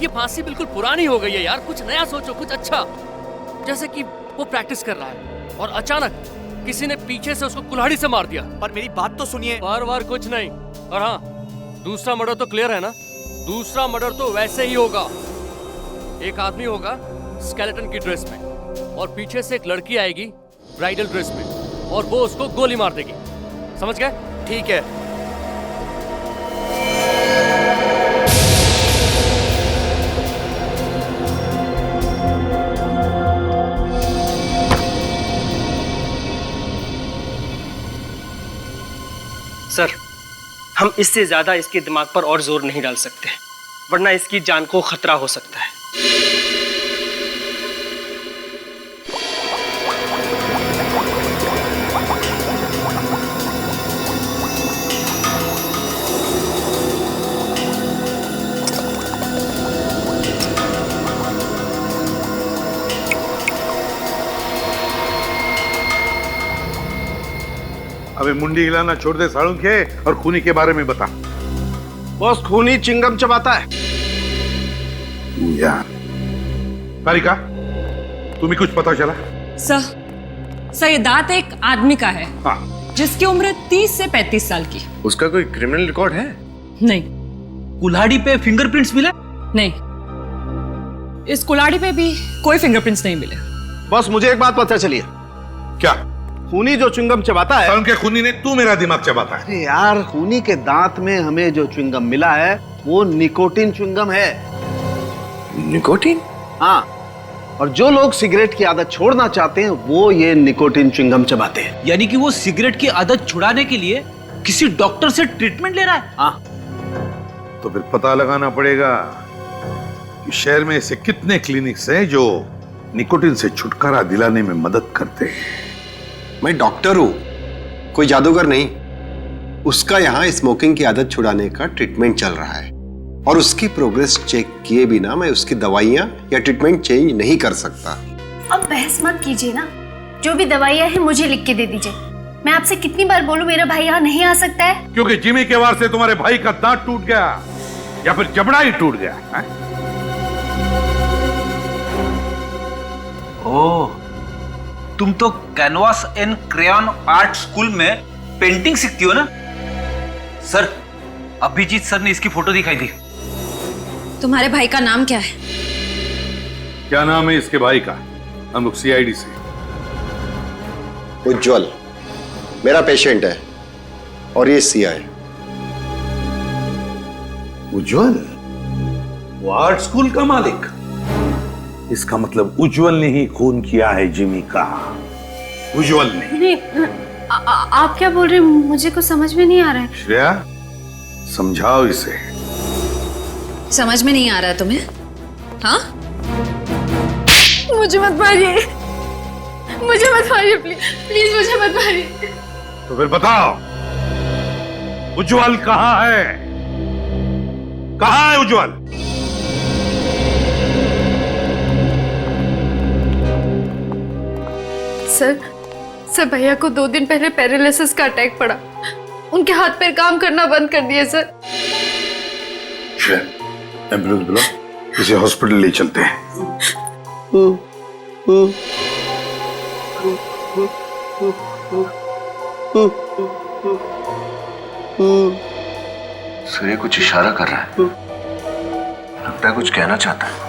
ये फांसी बिल्कुल पुरानी हो गई है यार, कुछ नया सोचो, कुछ अच्छा। जैसे कि वो प्रैक्टिस कर रहा है और अचानक किसी ने पीछे से उसको कुल्हाड़ी से मार दिया। पर मेरी बात तो सुनिए। बार बार कुछ नहीं। और हाँ, दूसरा मर्डर तो क्लियर है ना? दूसरा मर्डर तो वैसे ही होगा। एक आदमी होगा स्केलेटन की ड्रेस में और पीछे से एक लड़की आएगी ब्राइडल ड्रेस में और वो उसको गोली मार देगी। समझ गए? ठीक है। सर, हम इससे ज्यादा इसके दिमाग पर और जोर नहीं डाल सकते, वरना इसकी जान को खतरा हो सकता है। अबे मुंडी हिलाना छोड़ दे साळुंखे और खूनी के बारे में बता। बॉस, खूनी चिंगम चबाता है। यार तारिका, तुम्हें कुछ पता चला? सर, ये दांत एक आदमी का है। हाँ। जिसकी उम्र 30 से 35 साल की। उसका कोई क्रिमिनल रिकॉर्ड है? नहीं। कुल्हाड़ी पे फिंगरप्रिंट्स मिले? नहीं, इस कुल्हाड़ी पे भी कोई फिंगरप्रिंट्स नहीं मिले। बॉस, मुझे एक बात पता चली है। क्या? खूनी जो च्युइंगम चबाता है। उनके खूनी ने तू मेरा दिमाग चबाता है। अरे यार, खूनी के दांत में हमें जो च्युइंगम मिला है वो निकोटिन च्युइंगम है। निकोटिन? हाँ, और जो लोग सिगरेट की आदत छोड़ना चाहते हैं वो ये निकोटिन च्युइंगम चबाते हैं। यानी कि वो सिगरेट की आदत छुड़ाने के लिए किसी डॉक्टर से ट्रीटमेंट ले रहा है? हाँ। तो फिर पता लगाना पड़ेगा कि शहर में ऐसे कितने क्लिनिक्स हैं जो निकोटिन से छुटकारा दिलाने में मदद करते हैं। मैं डॉक्टर हूं, कोई जादूगर नहीं। उसका यहाँ स्मोकिंग की आदत छुड़ाने का ट्रीटमेंट चल रहा है और उसकी प्रोग्रेस चेक किए बिना मैं उसकी दवाइयाँ या ट्रीटमेंट चेंज नहीं कर सकता। अब बहस मत कीजिए ना, जो भी दवाइयाँ हैं मुझे लिख के दे दीजिए। मैं आपसे कितनी बार बोलूं मेरा भाई यहाँ नहीं आ सकता है? क्योंकि जिमी के वार से तुम्हारे भाई का दांत टूट गया या फिर जबड़ा ही टूट गया है? ओह, तुम तो canvas and crayon art school में पेंटिंग सीखती हो ना? सर, अभिजीत सर ने इसकी फोटो दिखाई दी। तुम्हारे भाई का नाम क्या है? क्या नाम है इसके भाई का? हम लोग सीआईडी से। उज्जवल मेरा पेशेंट है और ये सीआई। उज्जवल? वो आर्ट स्कूल का मालिक? इसका मतलब उज्जवल ने ही खून किया है जिमी का। उज्जवल ने। नहीं, आप क्या बोल रहे हैं? मुझे कुछ समझ में नहीं आ रहा है। श्रेया, समझाओ इसे। समझ में नहीं आ रहा है तुम्हें? हाँ? मुझे मत मारिए, मुझे मत मारिए, प्लीज प्लीज मुझे मत मारिए। तो फिर बताओ, उज्जवल कहाँ है? कहाँ है उज्जवल? सर, भैया को 2 दिन पहले पैरालिसिस का अटैक पड़ा। उनके हाथ पैर काम करना बंद कर दिए सर। एम्बुलेंस बुलाओ, इसे हॉस्पिटल ले चलते हैं। सूर्य कुछ इशारा कर रहा है, लगता है कुछ कहना चाहता है।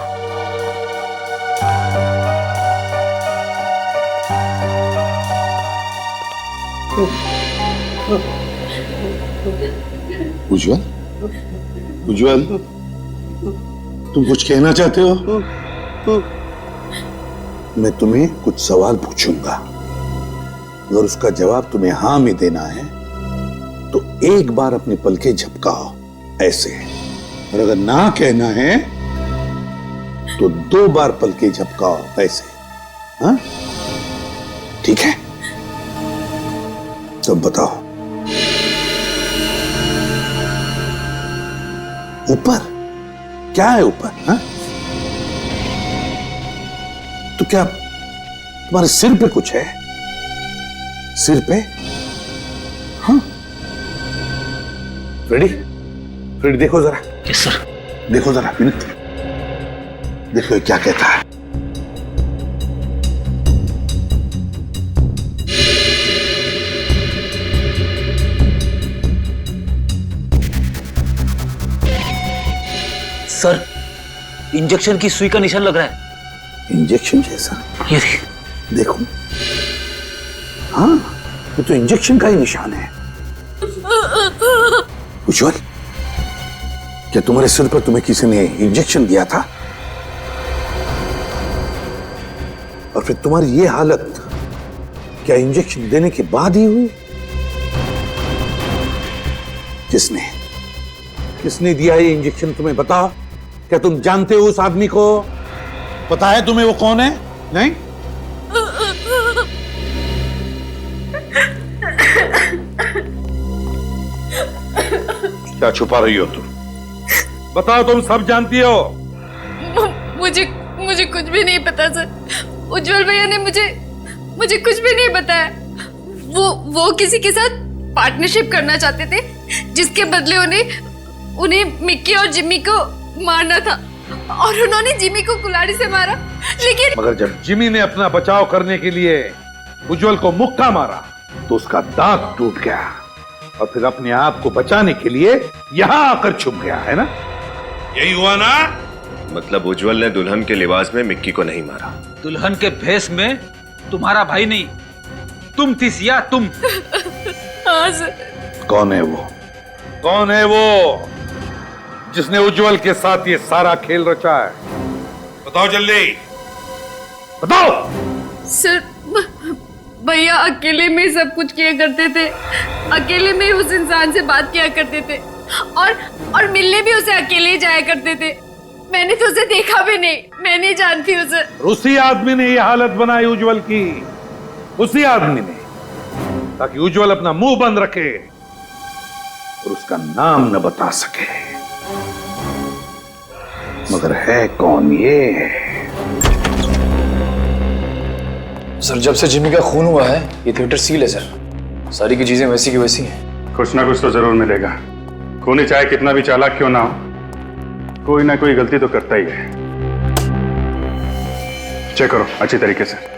उज्जवल, उज्जवल, तुम कुछ कहना चाहते हो? मैं तुम्हें कुछ सवाल पूछूंगा, अगर उसका जवाब तुम्हें हाँ में देना है तो एक बार अपने पलके झपकाओ ऐसे, और अगर ना कहना है तो 2 बार पलके झपकाओ ऐसे। हाँ, ठीक है? सब बताओ। ऊपर क्या है? ऊपर? हाँ, तो क्या तुम्हारे सिर पे कुछ है? सिर पे? हाँ फ्रेडी, फ्रेडी देखो जरा। Yes sir. देखो जरा विनीत, देखो ये क्या कहता है। सर इंजेक्शन की सुई का निशान लग रहा है। इंजेक्शन जैसा? ये देखो, हाँ ये तो इंजेक्शन का ही निशान है। उज्जवल, क्या तुम्हारे सिर पर तुम्हें किसी ने इंजेक्शन दिया था? और फिर तुम्हारी ये हालत क्या इंजेक्शन देने के बाद ही हुई? किसने किसने दिया ये इंजेक्शन तुम्हें बताओ? क्या तुम जानते हो उस आदमी को? पता है तुम्हें वो कौन है? नहीं? क्या छुपा रही हो तुम? बताओ, तुम सब जानती हो। मुझे कुछ भी नहीं पता सर। उज्जवल भैया ने मुझे कुछ भी नहीं बताया। वो किसी के साथ पार्टनरशिप करना चाहते थे, जिसके बदले उन्हें मिक्की और जिम्मी को मारना था, और उन्होंने जिम्मी को कुल्हाड़ी से मारा। लेकिन मगर जब जिम्मी ने अपना बचाव करने के लिए उज्जवल को मुक्का मारा तो उसका दांत टूट गया, और फिर अपने आप को बचाने के लिए यहां आकर छुप गया, है ना? यही हुआ ना? मतलब उज्जवल ने दुल्हन के लिबास में मिक्की को नहीं मारा? दुल्हन के भेष में तुम्हारा भाई नहीं, तुम थी सिया, तुम। हाँ सर। कौन है वो? कौन है वो जिसने उज्जवल के साथ ये सारा खेल रचा है? बताओ जल्दी, बताओ। सर भैया अकेले में सब कुछ किया करते थे, अकेले में उस इंसान से बात किया करते थे, और मिलने भी उसे अकेले जाया करते थे। मैंने तो उसे देखा भी नहीं, मैं नहीं जानती उसे। उसी आदमी ने ये हालत बनाई उज्जवल की, उसी आदमी ने, ताकि उज्जवल अपना मुंह बंद रखे और उसका नाम न बता सके। मगर है कौन ये? सर जब से जिम्मी का खून हुआ है ये थिएटर सील है सर, सारी की चीजें वैसी की वैसी हैं। कुछ ना कुछ तो जरूर मिलेगा। खूनी चाहे कितना भी चालाक क्यों ना हो, कोई ना कोई गलती तो करता ही है। चेक करो अच्छी तरीके से।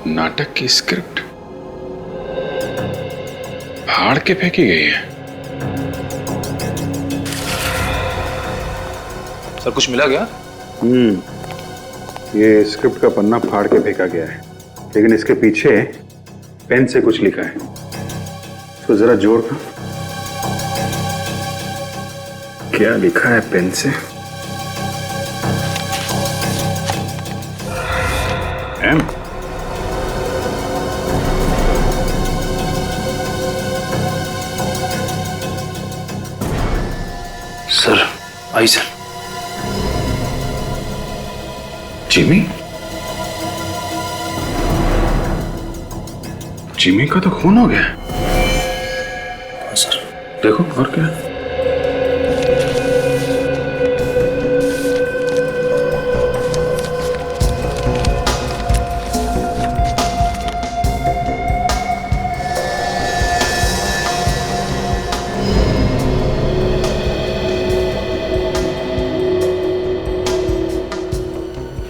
नाटक की स्क्रिप्ट फाड़ के फेंकी गई है। सर कुछ मिला क्या? ये स्क्रिप्ट का पन्ना फाड़ के फेंका गया है, लेकिन इसके पीछे पेन से कुछ लिखा है। तो जरा जोर का क्या लिखा है पेन से? एम सर आई सर। जिमी? जिमी का तो खून हो गया। हाँ सर। देखो और क्या।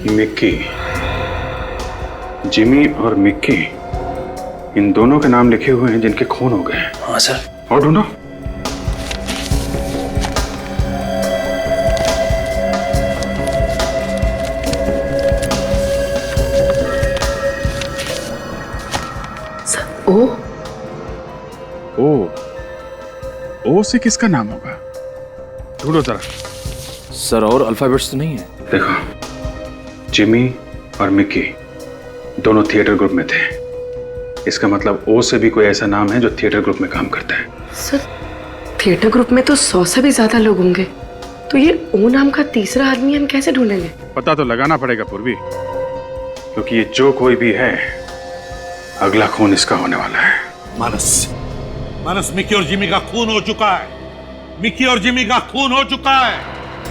मिक्की, जिमी और मिक्की, इन दोनों के नाम लिखे हुए हैं जिनके खून हो गए। हाँ सर। और ढूंढो। ओ से किसका नाम होगा? ढूंढो जरा। सर और अल्फाबेट्स तो नहीं है? देखो, जिमी और मिकी दोनों थिएटर ग्रुप में थे। इसका मतलब ओ से भी कोई ऐसा नाम है जो थिएटर ग्रुप में काम करता है। सर, थिएटर ग्रुप में तो 100 से भी ज्यादा लोग होंगे, तो ये ओ नाम का तीसरा आदमी हम कैसे ढूंढेंगे? पता तो लगाना पड़ेगा पूर्वी, क्योंकि ये जो कोई भी है, अगला खून इसका होने वाला है। मानस, मिकी और जिमी का खून हो चुका है। मिकी और जिमी का खून हो चुका है,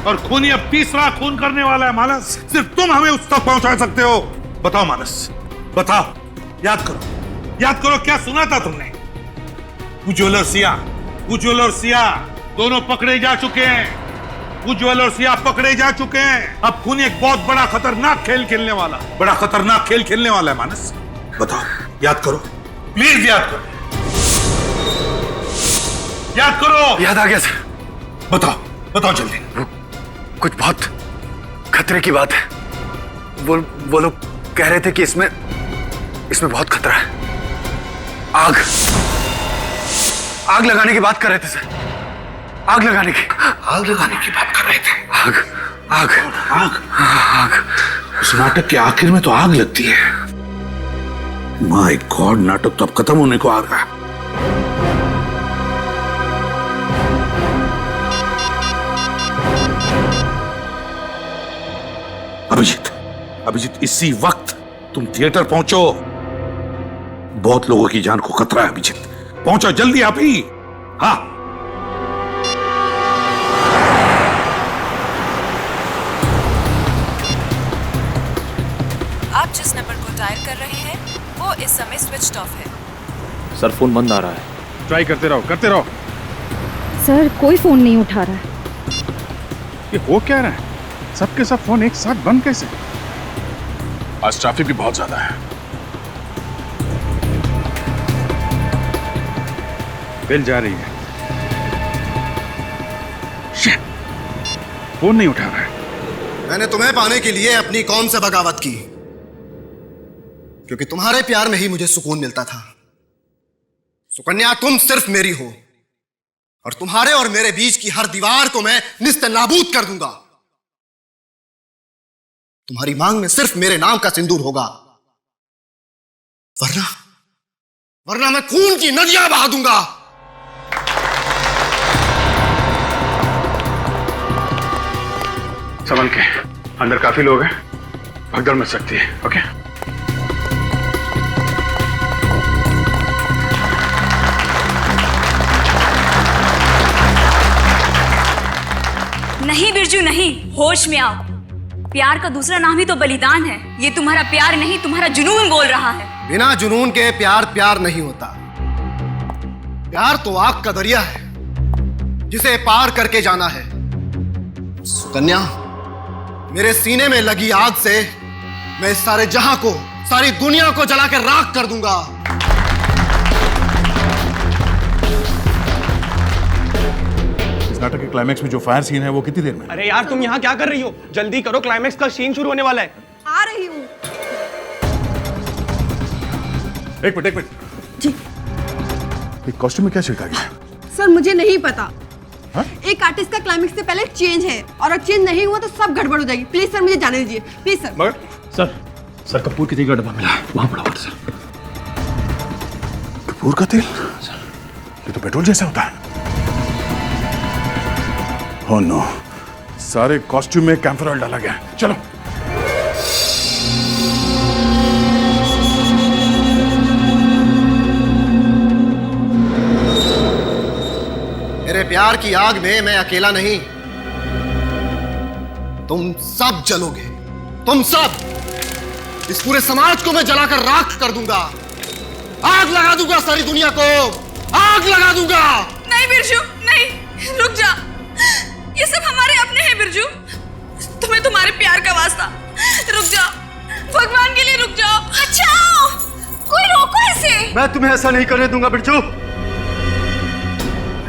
और खूनी अब तीसरा खून करने वाला है। मानस, सिर्फ तुम हमें उस तक पहुंचा सकते हो। बताओ मानस, बताओ, याद करो क्या सुना था तुमने? उज्ज्वल और सिया दोनों पकड़े जा चुके हैं। उज्ज्वल और सिया पकड़े जा चुके हैं। अब खूनी एक बहुत बड़ा खतरनाक खेल खेलने वाला है। मानस, बताओ, याद करो, प्लीज याद करो। याद आ गया सर। बताओ जल्दी। कुछ बहुत खतरे की बात है। वो लोग कह रहे थे कि इसमें बहुत खतरा है। आग लगाने की बात कर रहे थे सर। आग लगाने की बात कर रहे थे। आग। उस नाटक के आखिर में तो आग लगती है। माय गॉड, नाटक तो अब खत्म होने को आ रहा है। अभिजीत, इसी वक्त तुम थिएटर पहुंचो। बहुत लोगों की जान को खतरा है। अभिजीत, पहुंचो जल्दी अभी। हाँ, आप जिस नंबर को डायल कर रहे हैं वो इस समय स्विच ऑफ है। सर फोन बंद आ रहा है। ट्राई करते रहो। सर कोई फोन नहीं उठा रहा है। ये हो क्या रहा है? सबके सब फोन एक साथ बंद कैसे? आज ट्रैफिक भी बहुत ज्यादा है। बेल जा रही है। शिट, फोन नहीं उठा रहा है। मैंने तुम्हें पाने के लिए अपनी कौम से बगावत की, क्योंकि तुम्हारे प्यार में ही मुझे सुकून मिलता था। सुकन्या, तुम सिर्फ मेरी हो, और तुम्हारे और मेरे बीच की हर दीवार को मैं निस्त नाबूद कर दूंगा। तुम्हारी मांग में सिर्फ मेरे नाम का सिंदूर होगा, वरना मैं खून की नदियां बहा दूंगा। संभल के, अंदर काफी लोग हैं, भगदड़ मच सकती है। ओके, नहीं बिरजू नहीं, होश में आओ। प्यार का दूसरा नाम ही तो बलिदान है। ये तुम्हारा प्यार नहीं, तुम्हारा जुनून बोल रहा है। बिना जुनून के प्यार नहीं होता। प्यार तो आग का दरिया है, जिसे पार करके जाना है। सुकन्या, मेरे सीने में लगी आग से मैं इस सारे जहां को, सारी दुनिया को जलाकर राख कर दूंगा। इस नाटक के क्लाइमैक्स में जो फायर सीन है वो कितनी देर में? अरे यार, तुम यहाँ क्या कर रही हो? जल्दी करो, क्लाइमैक्स का सीन शुरू होने वाला है। आ रही हूँ। एक मिनट जी। कॉस्ट्यूम में क्या छिड़का गया? सर मुझे नहीं पता। हा? एक आर्टिस्ट का क्लाइमेक्स से पहले चेंज है, और अगर चेंज नहीं हुआ तो सब गड़बड़ हो जाएगी। प्लीज सर, मुझे जाने दीजिए प्लीज सर। मगर सर कपूर के तेल का डब्बा मिला है, वहां पड़ा हुआ सर। कपूर का तेल? ये तो पेट्रोल जैसा होता है। ओह नो, सारे कॉस्ट्यूम में कैम्फर ऑयल डाला गया। चलो। मेरे प्यार की आग में मैं अकेला नहीं, तुम सब जलोगे। तुम सब। इस पूरे समाज को मैं जलाकर राख कर दूंगा। आग लगा दूंगा सारी दुनिया को, आग लगा दूंगा। नहीं बिरजू, नहीं, रुक जा। ये सब हमारे अपने हैं बिरजू। तुम्हें तुम्हारे प्यार का वास्ता, रुक जाओ, भगवान के लिए रुक जाओ। अच्छा, कोई रोको इसे। मैं तुम्हें ऐसा नहीं करने दूंगा बिरजू।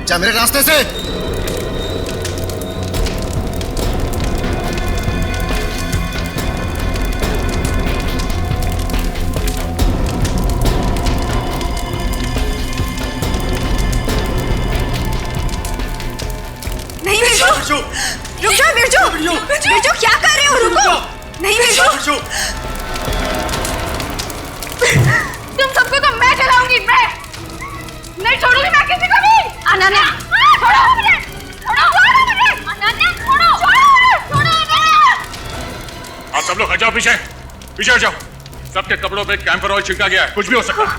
जा मेरे रास्ते से। बेचो क्या कर रहे हो? रुको। नहीं बेचो। तुम सबको तो मैं चलाऊंगी, मैं नहीं छोड़ूंगी मैं किसी को भी। अनन्या छोड़ो मुझे, छोड़ो मुझे, अनन्या छोड़ो, छोड़ो मुझे। आप सब लोग हट जाओ, पीछे पीछे हट जाओ। सबके कपड़ों पे कैंपर ऑयल छिड़का गया है, कुछ भी हो सकता है।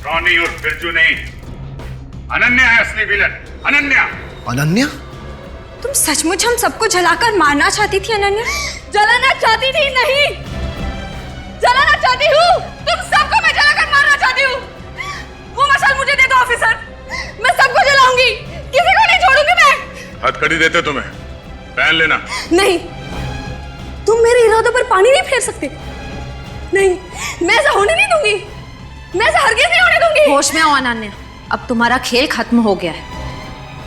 रॉनी और बिरजू नहीं, अनन्या है असली विलन। अनन्या। अनन्या? तुम सचमुच हम सबको जलाकर मारना चाहती थी अनन्या? जलाना चाहती थी? नहीं, जलाना चाहती हूँ। तुम सबको मैं जलाकर मारना चाहती हूँ। वो मशाल मुझे दे दो ऑफिसर, मैं सबको जलाऊंगी, किसी को नहीं छोड़ूंगी मैं। हथकड़ी देते तुम्हें, पहन लेना। नहीं, तुम मेरे इरादों पर पानी नहीं फेर सकते। नहीं, मैं ऐसा होने नहीं दूंगी, मैं ऐसा हरगिज़ नहीं होने दूंगी। होश में आओ अनन्या, अब तुम्हारा खेल खत्म हो गया है,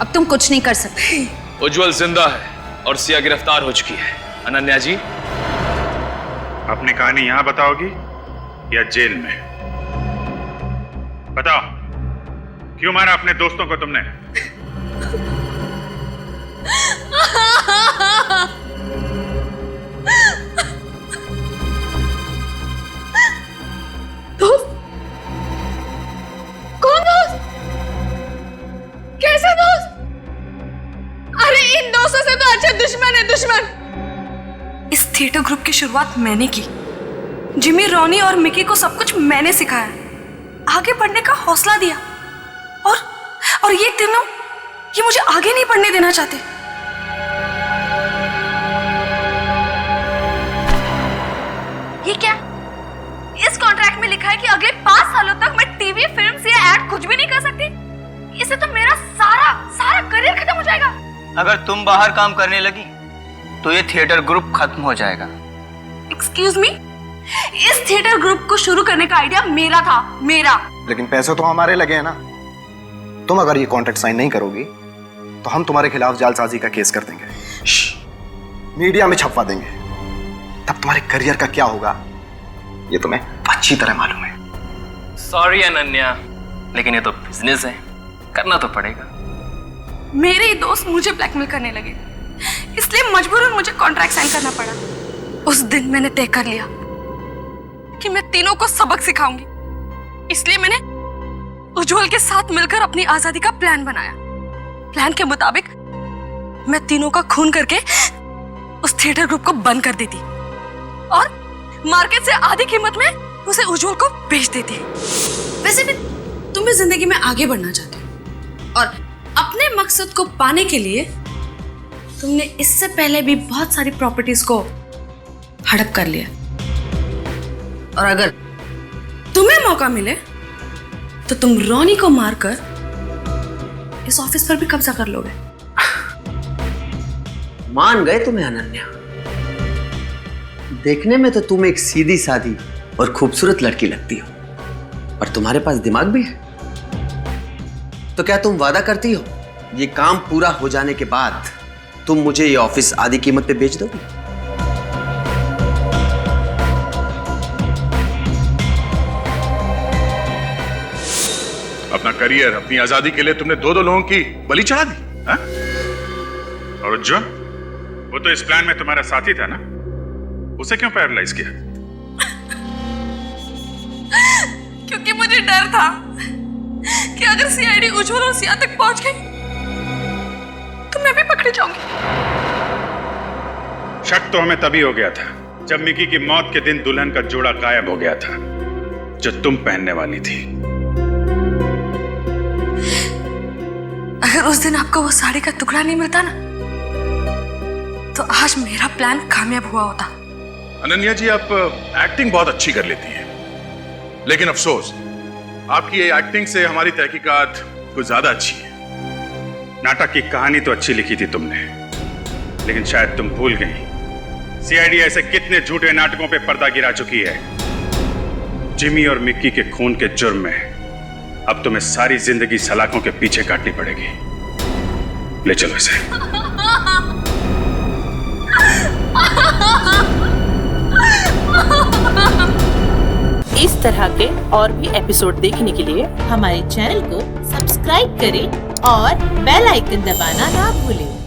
अब तुम कुछ नहीं कर सकते। उज्जवल जिंदा है और सिया गिरफ्तार हो चुकी है। अनन्या जी, अपनी कहानी यहाँ बताओगी या जेल में? बताओ, क्यों मारा अपने दोस्तों को तुमने? दोस्त? कौन दोस्त? कैसे दोस्त? अरे इन दोस्तों से तो अच्छा दुश्मन है, दुश्मन। इस थिएटर ग्रुप की शुरुआत मैंने की। जिमी, रॉनी और मिकी को सब कुछ मैंने सिखाया, आगे बढ़ने का हौसला दिया। और ये तीनों, ये मुझे आगे नहीं बढ़ने देना चाहते। ये क्या? इस कॉन्ट्रैक्ट में लिखा है कि अगले 5 सालों तक मैं टीवी, फिल्म या एड कुछ भी नहीं कर सकती। इससे तो मेरा सारा करियर खत्म हो जाएगा। अगर तुम बाहर काम करने लगी तो ये थिएटर ग्रुप खत्म हो जाएगा। एक्सक्यूज मी, इस थिएटर ग्रुप को शुरू करने का आइडिया मेरा था, मेरा। लेकिन पैसे तो हमारे लगे हैं ना। तुम अगर ये कॉन्ट्रैक्ट साइन नहीं करोगी तो हम तुम्हारे खिलाफ जालसाजी का केस कर देंगे, मीडिया में छपवा देंगे। तब तुम्हारे करियर का क्या होगा ये तुम्हें अच्छी तरह मालूम है। सॉरी अनन्या, लेकिन ये तो बिजनेस है, करना तो पड़ेगा। मेरे ही दोस्त मुझे ब्लैकमेल करने लगे, इसलिए मजबूरन मुझे कॉन्ट्रैक्ट साइन करना पड़ा। उस दिन मैंने तय कर लिया कि मैं तीनों को सबक सिखाऊंगी, इसलिए मैंने उज्जवल के साथ मिलकर अपनी आजादी का प्लान बनाया। प्लान के मुताबिक मैं तीनों का खून करके उस थिएटर ग्रुप को बंद कर देती और मार्केट से आधी कीमत में उसे उज्जवल को बेच देती। वैसे भी तुम भी जिंदगी में आगे बढ़ना चाहते हो और अपने मकसद को पाने के लिए तुमने इससे पहले भी बहुत सारी प्रॉपर्टीज को हड़प कर लिया। और अगर तुम्हें मौका मिले तो तुम रॉनी को मारकर इस ऑफिस पर भी कब्जा कर लोगे। मान गए तुम्हें अनन्या। देखने में तो तुम एक सीधी सादी और खूबसूरत लड़की लगती हो और तुम्हारे पास दिमाग भी है। तो क्या तुम वादा करती हो ये काम पूरा हो जाने के बाद तुम मुझे ये ऑफिस आधी कीमत पे बेच दोगी? अपना करियर, अपनी आजादी के लिए तुमने 2 लोगों की बलि चढ़ा दी, हा? और उज्जवल, वो तो इस प्लान में तुम्हारा साथी था ना, उसे क्यों पैरालाइज किया? क्योंकि मुझे डर था कि अगर सीआईडी उज्जवल और सिया तक पहुंच गई तो मैं भी पकड़ी जाऊंगी। शक तो हमें तभी हो गया था जब मिकी की मौत के दिन दुल्हन का जोड़ा गायब हो गया था जो तुम पहनने वाली थी। अगर उस दिन आपको वो साड़ी का टुकड़ा नहीं मिलता ना तो आज मेरा प्लान कामयाब हुआ होता। अनन्या जी, आप एक्टिंग बहुत अच्छी कर लेती हैं, लेकिन अफसोस आपकी ये एक्टिंग से हमारी तहकीकात कुछ ज्यादा अच्छी है। नाटक की कहानी तो अच्छी लिखी थी तुमने, लेकिन शायद तुम भूल गई सीआईडी ऐसे कितने झूठे नाटकों पे पर्दा गिरा चुकी है। जिमी और मिक्की के खून के जुर्म में अब तुम्हें सारी जिंदगी सलाखों के पीछे काटनी पड़ेगी। ले चलो इसे। इस तरह के और भी एपिसोड देखने के लिए हमारे चैनल को सब्सक्राइब करें और बेल आइकन दबाना ना भूलें।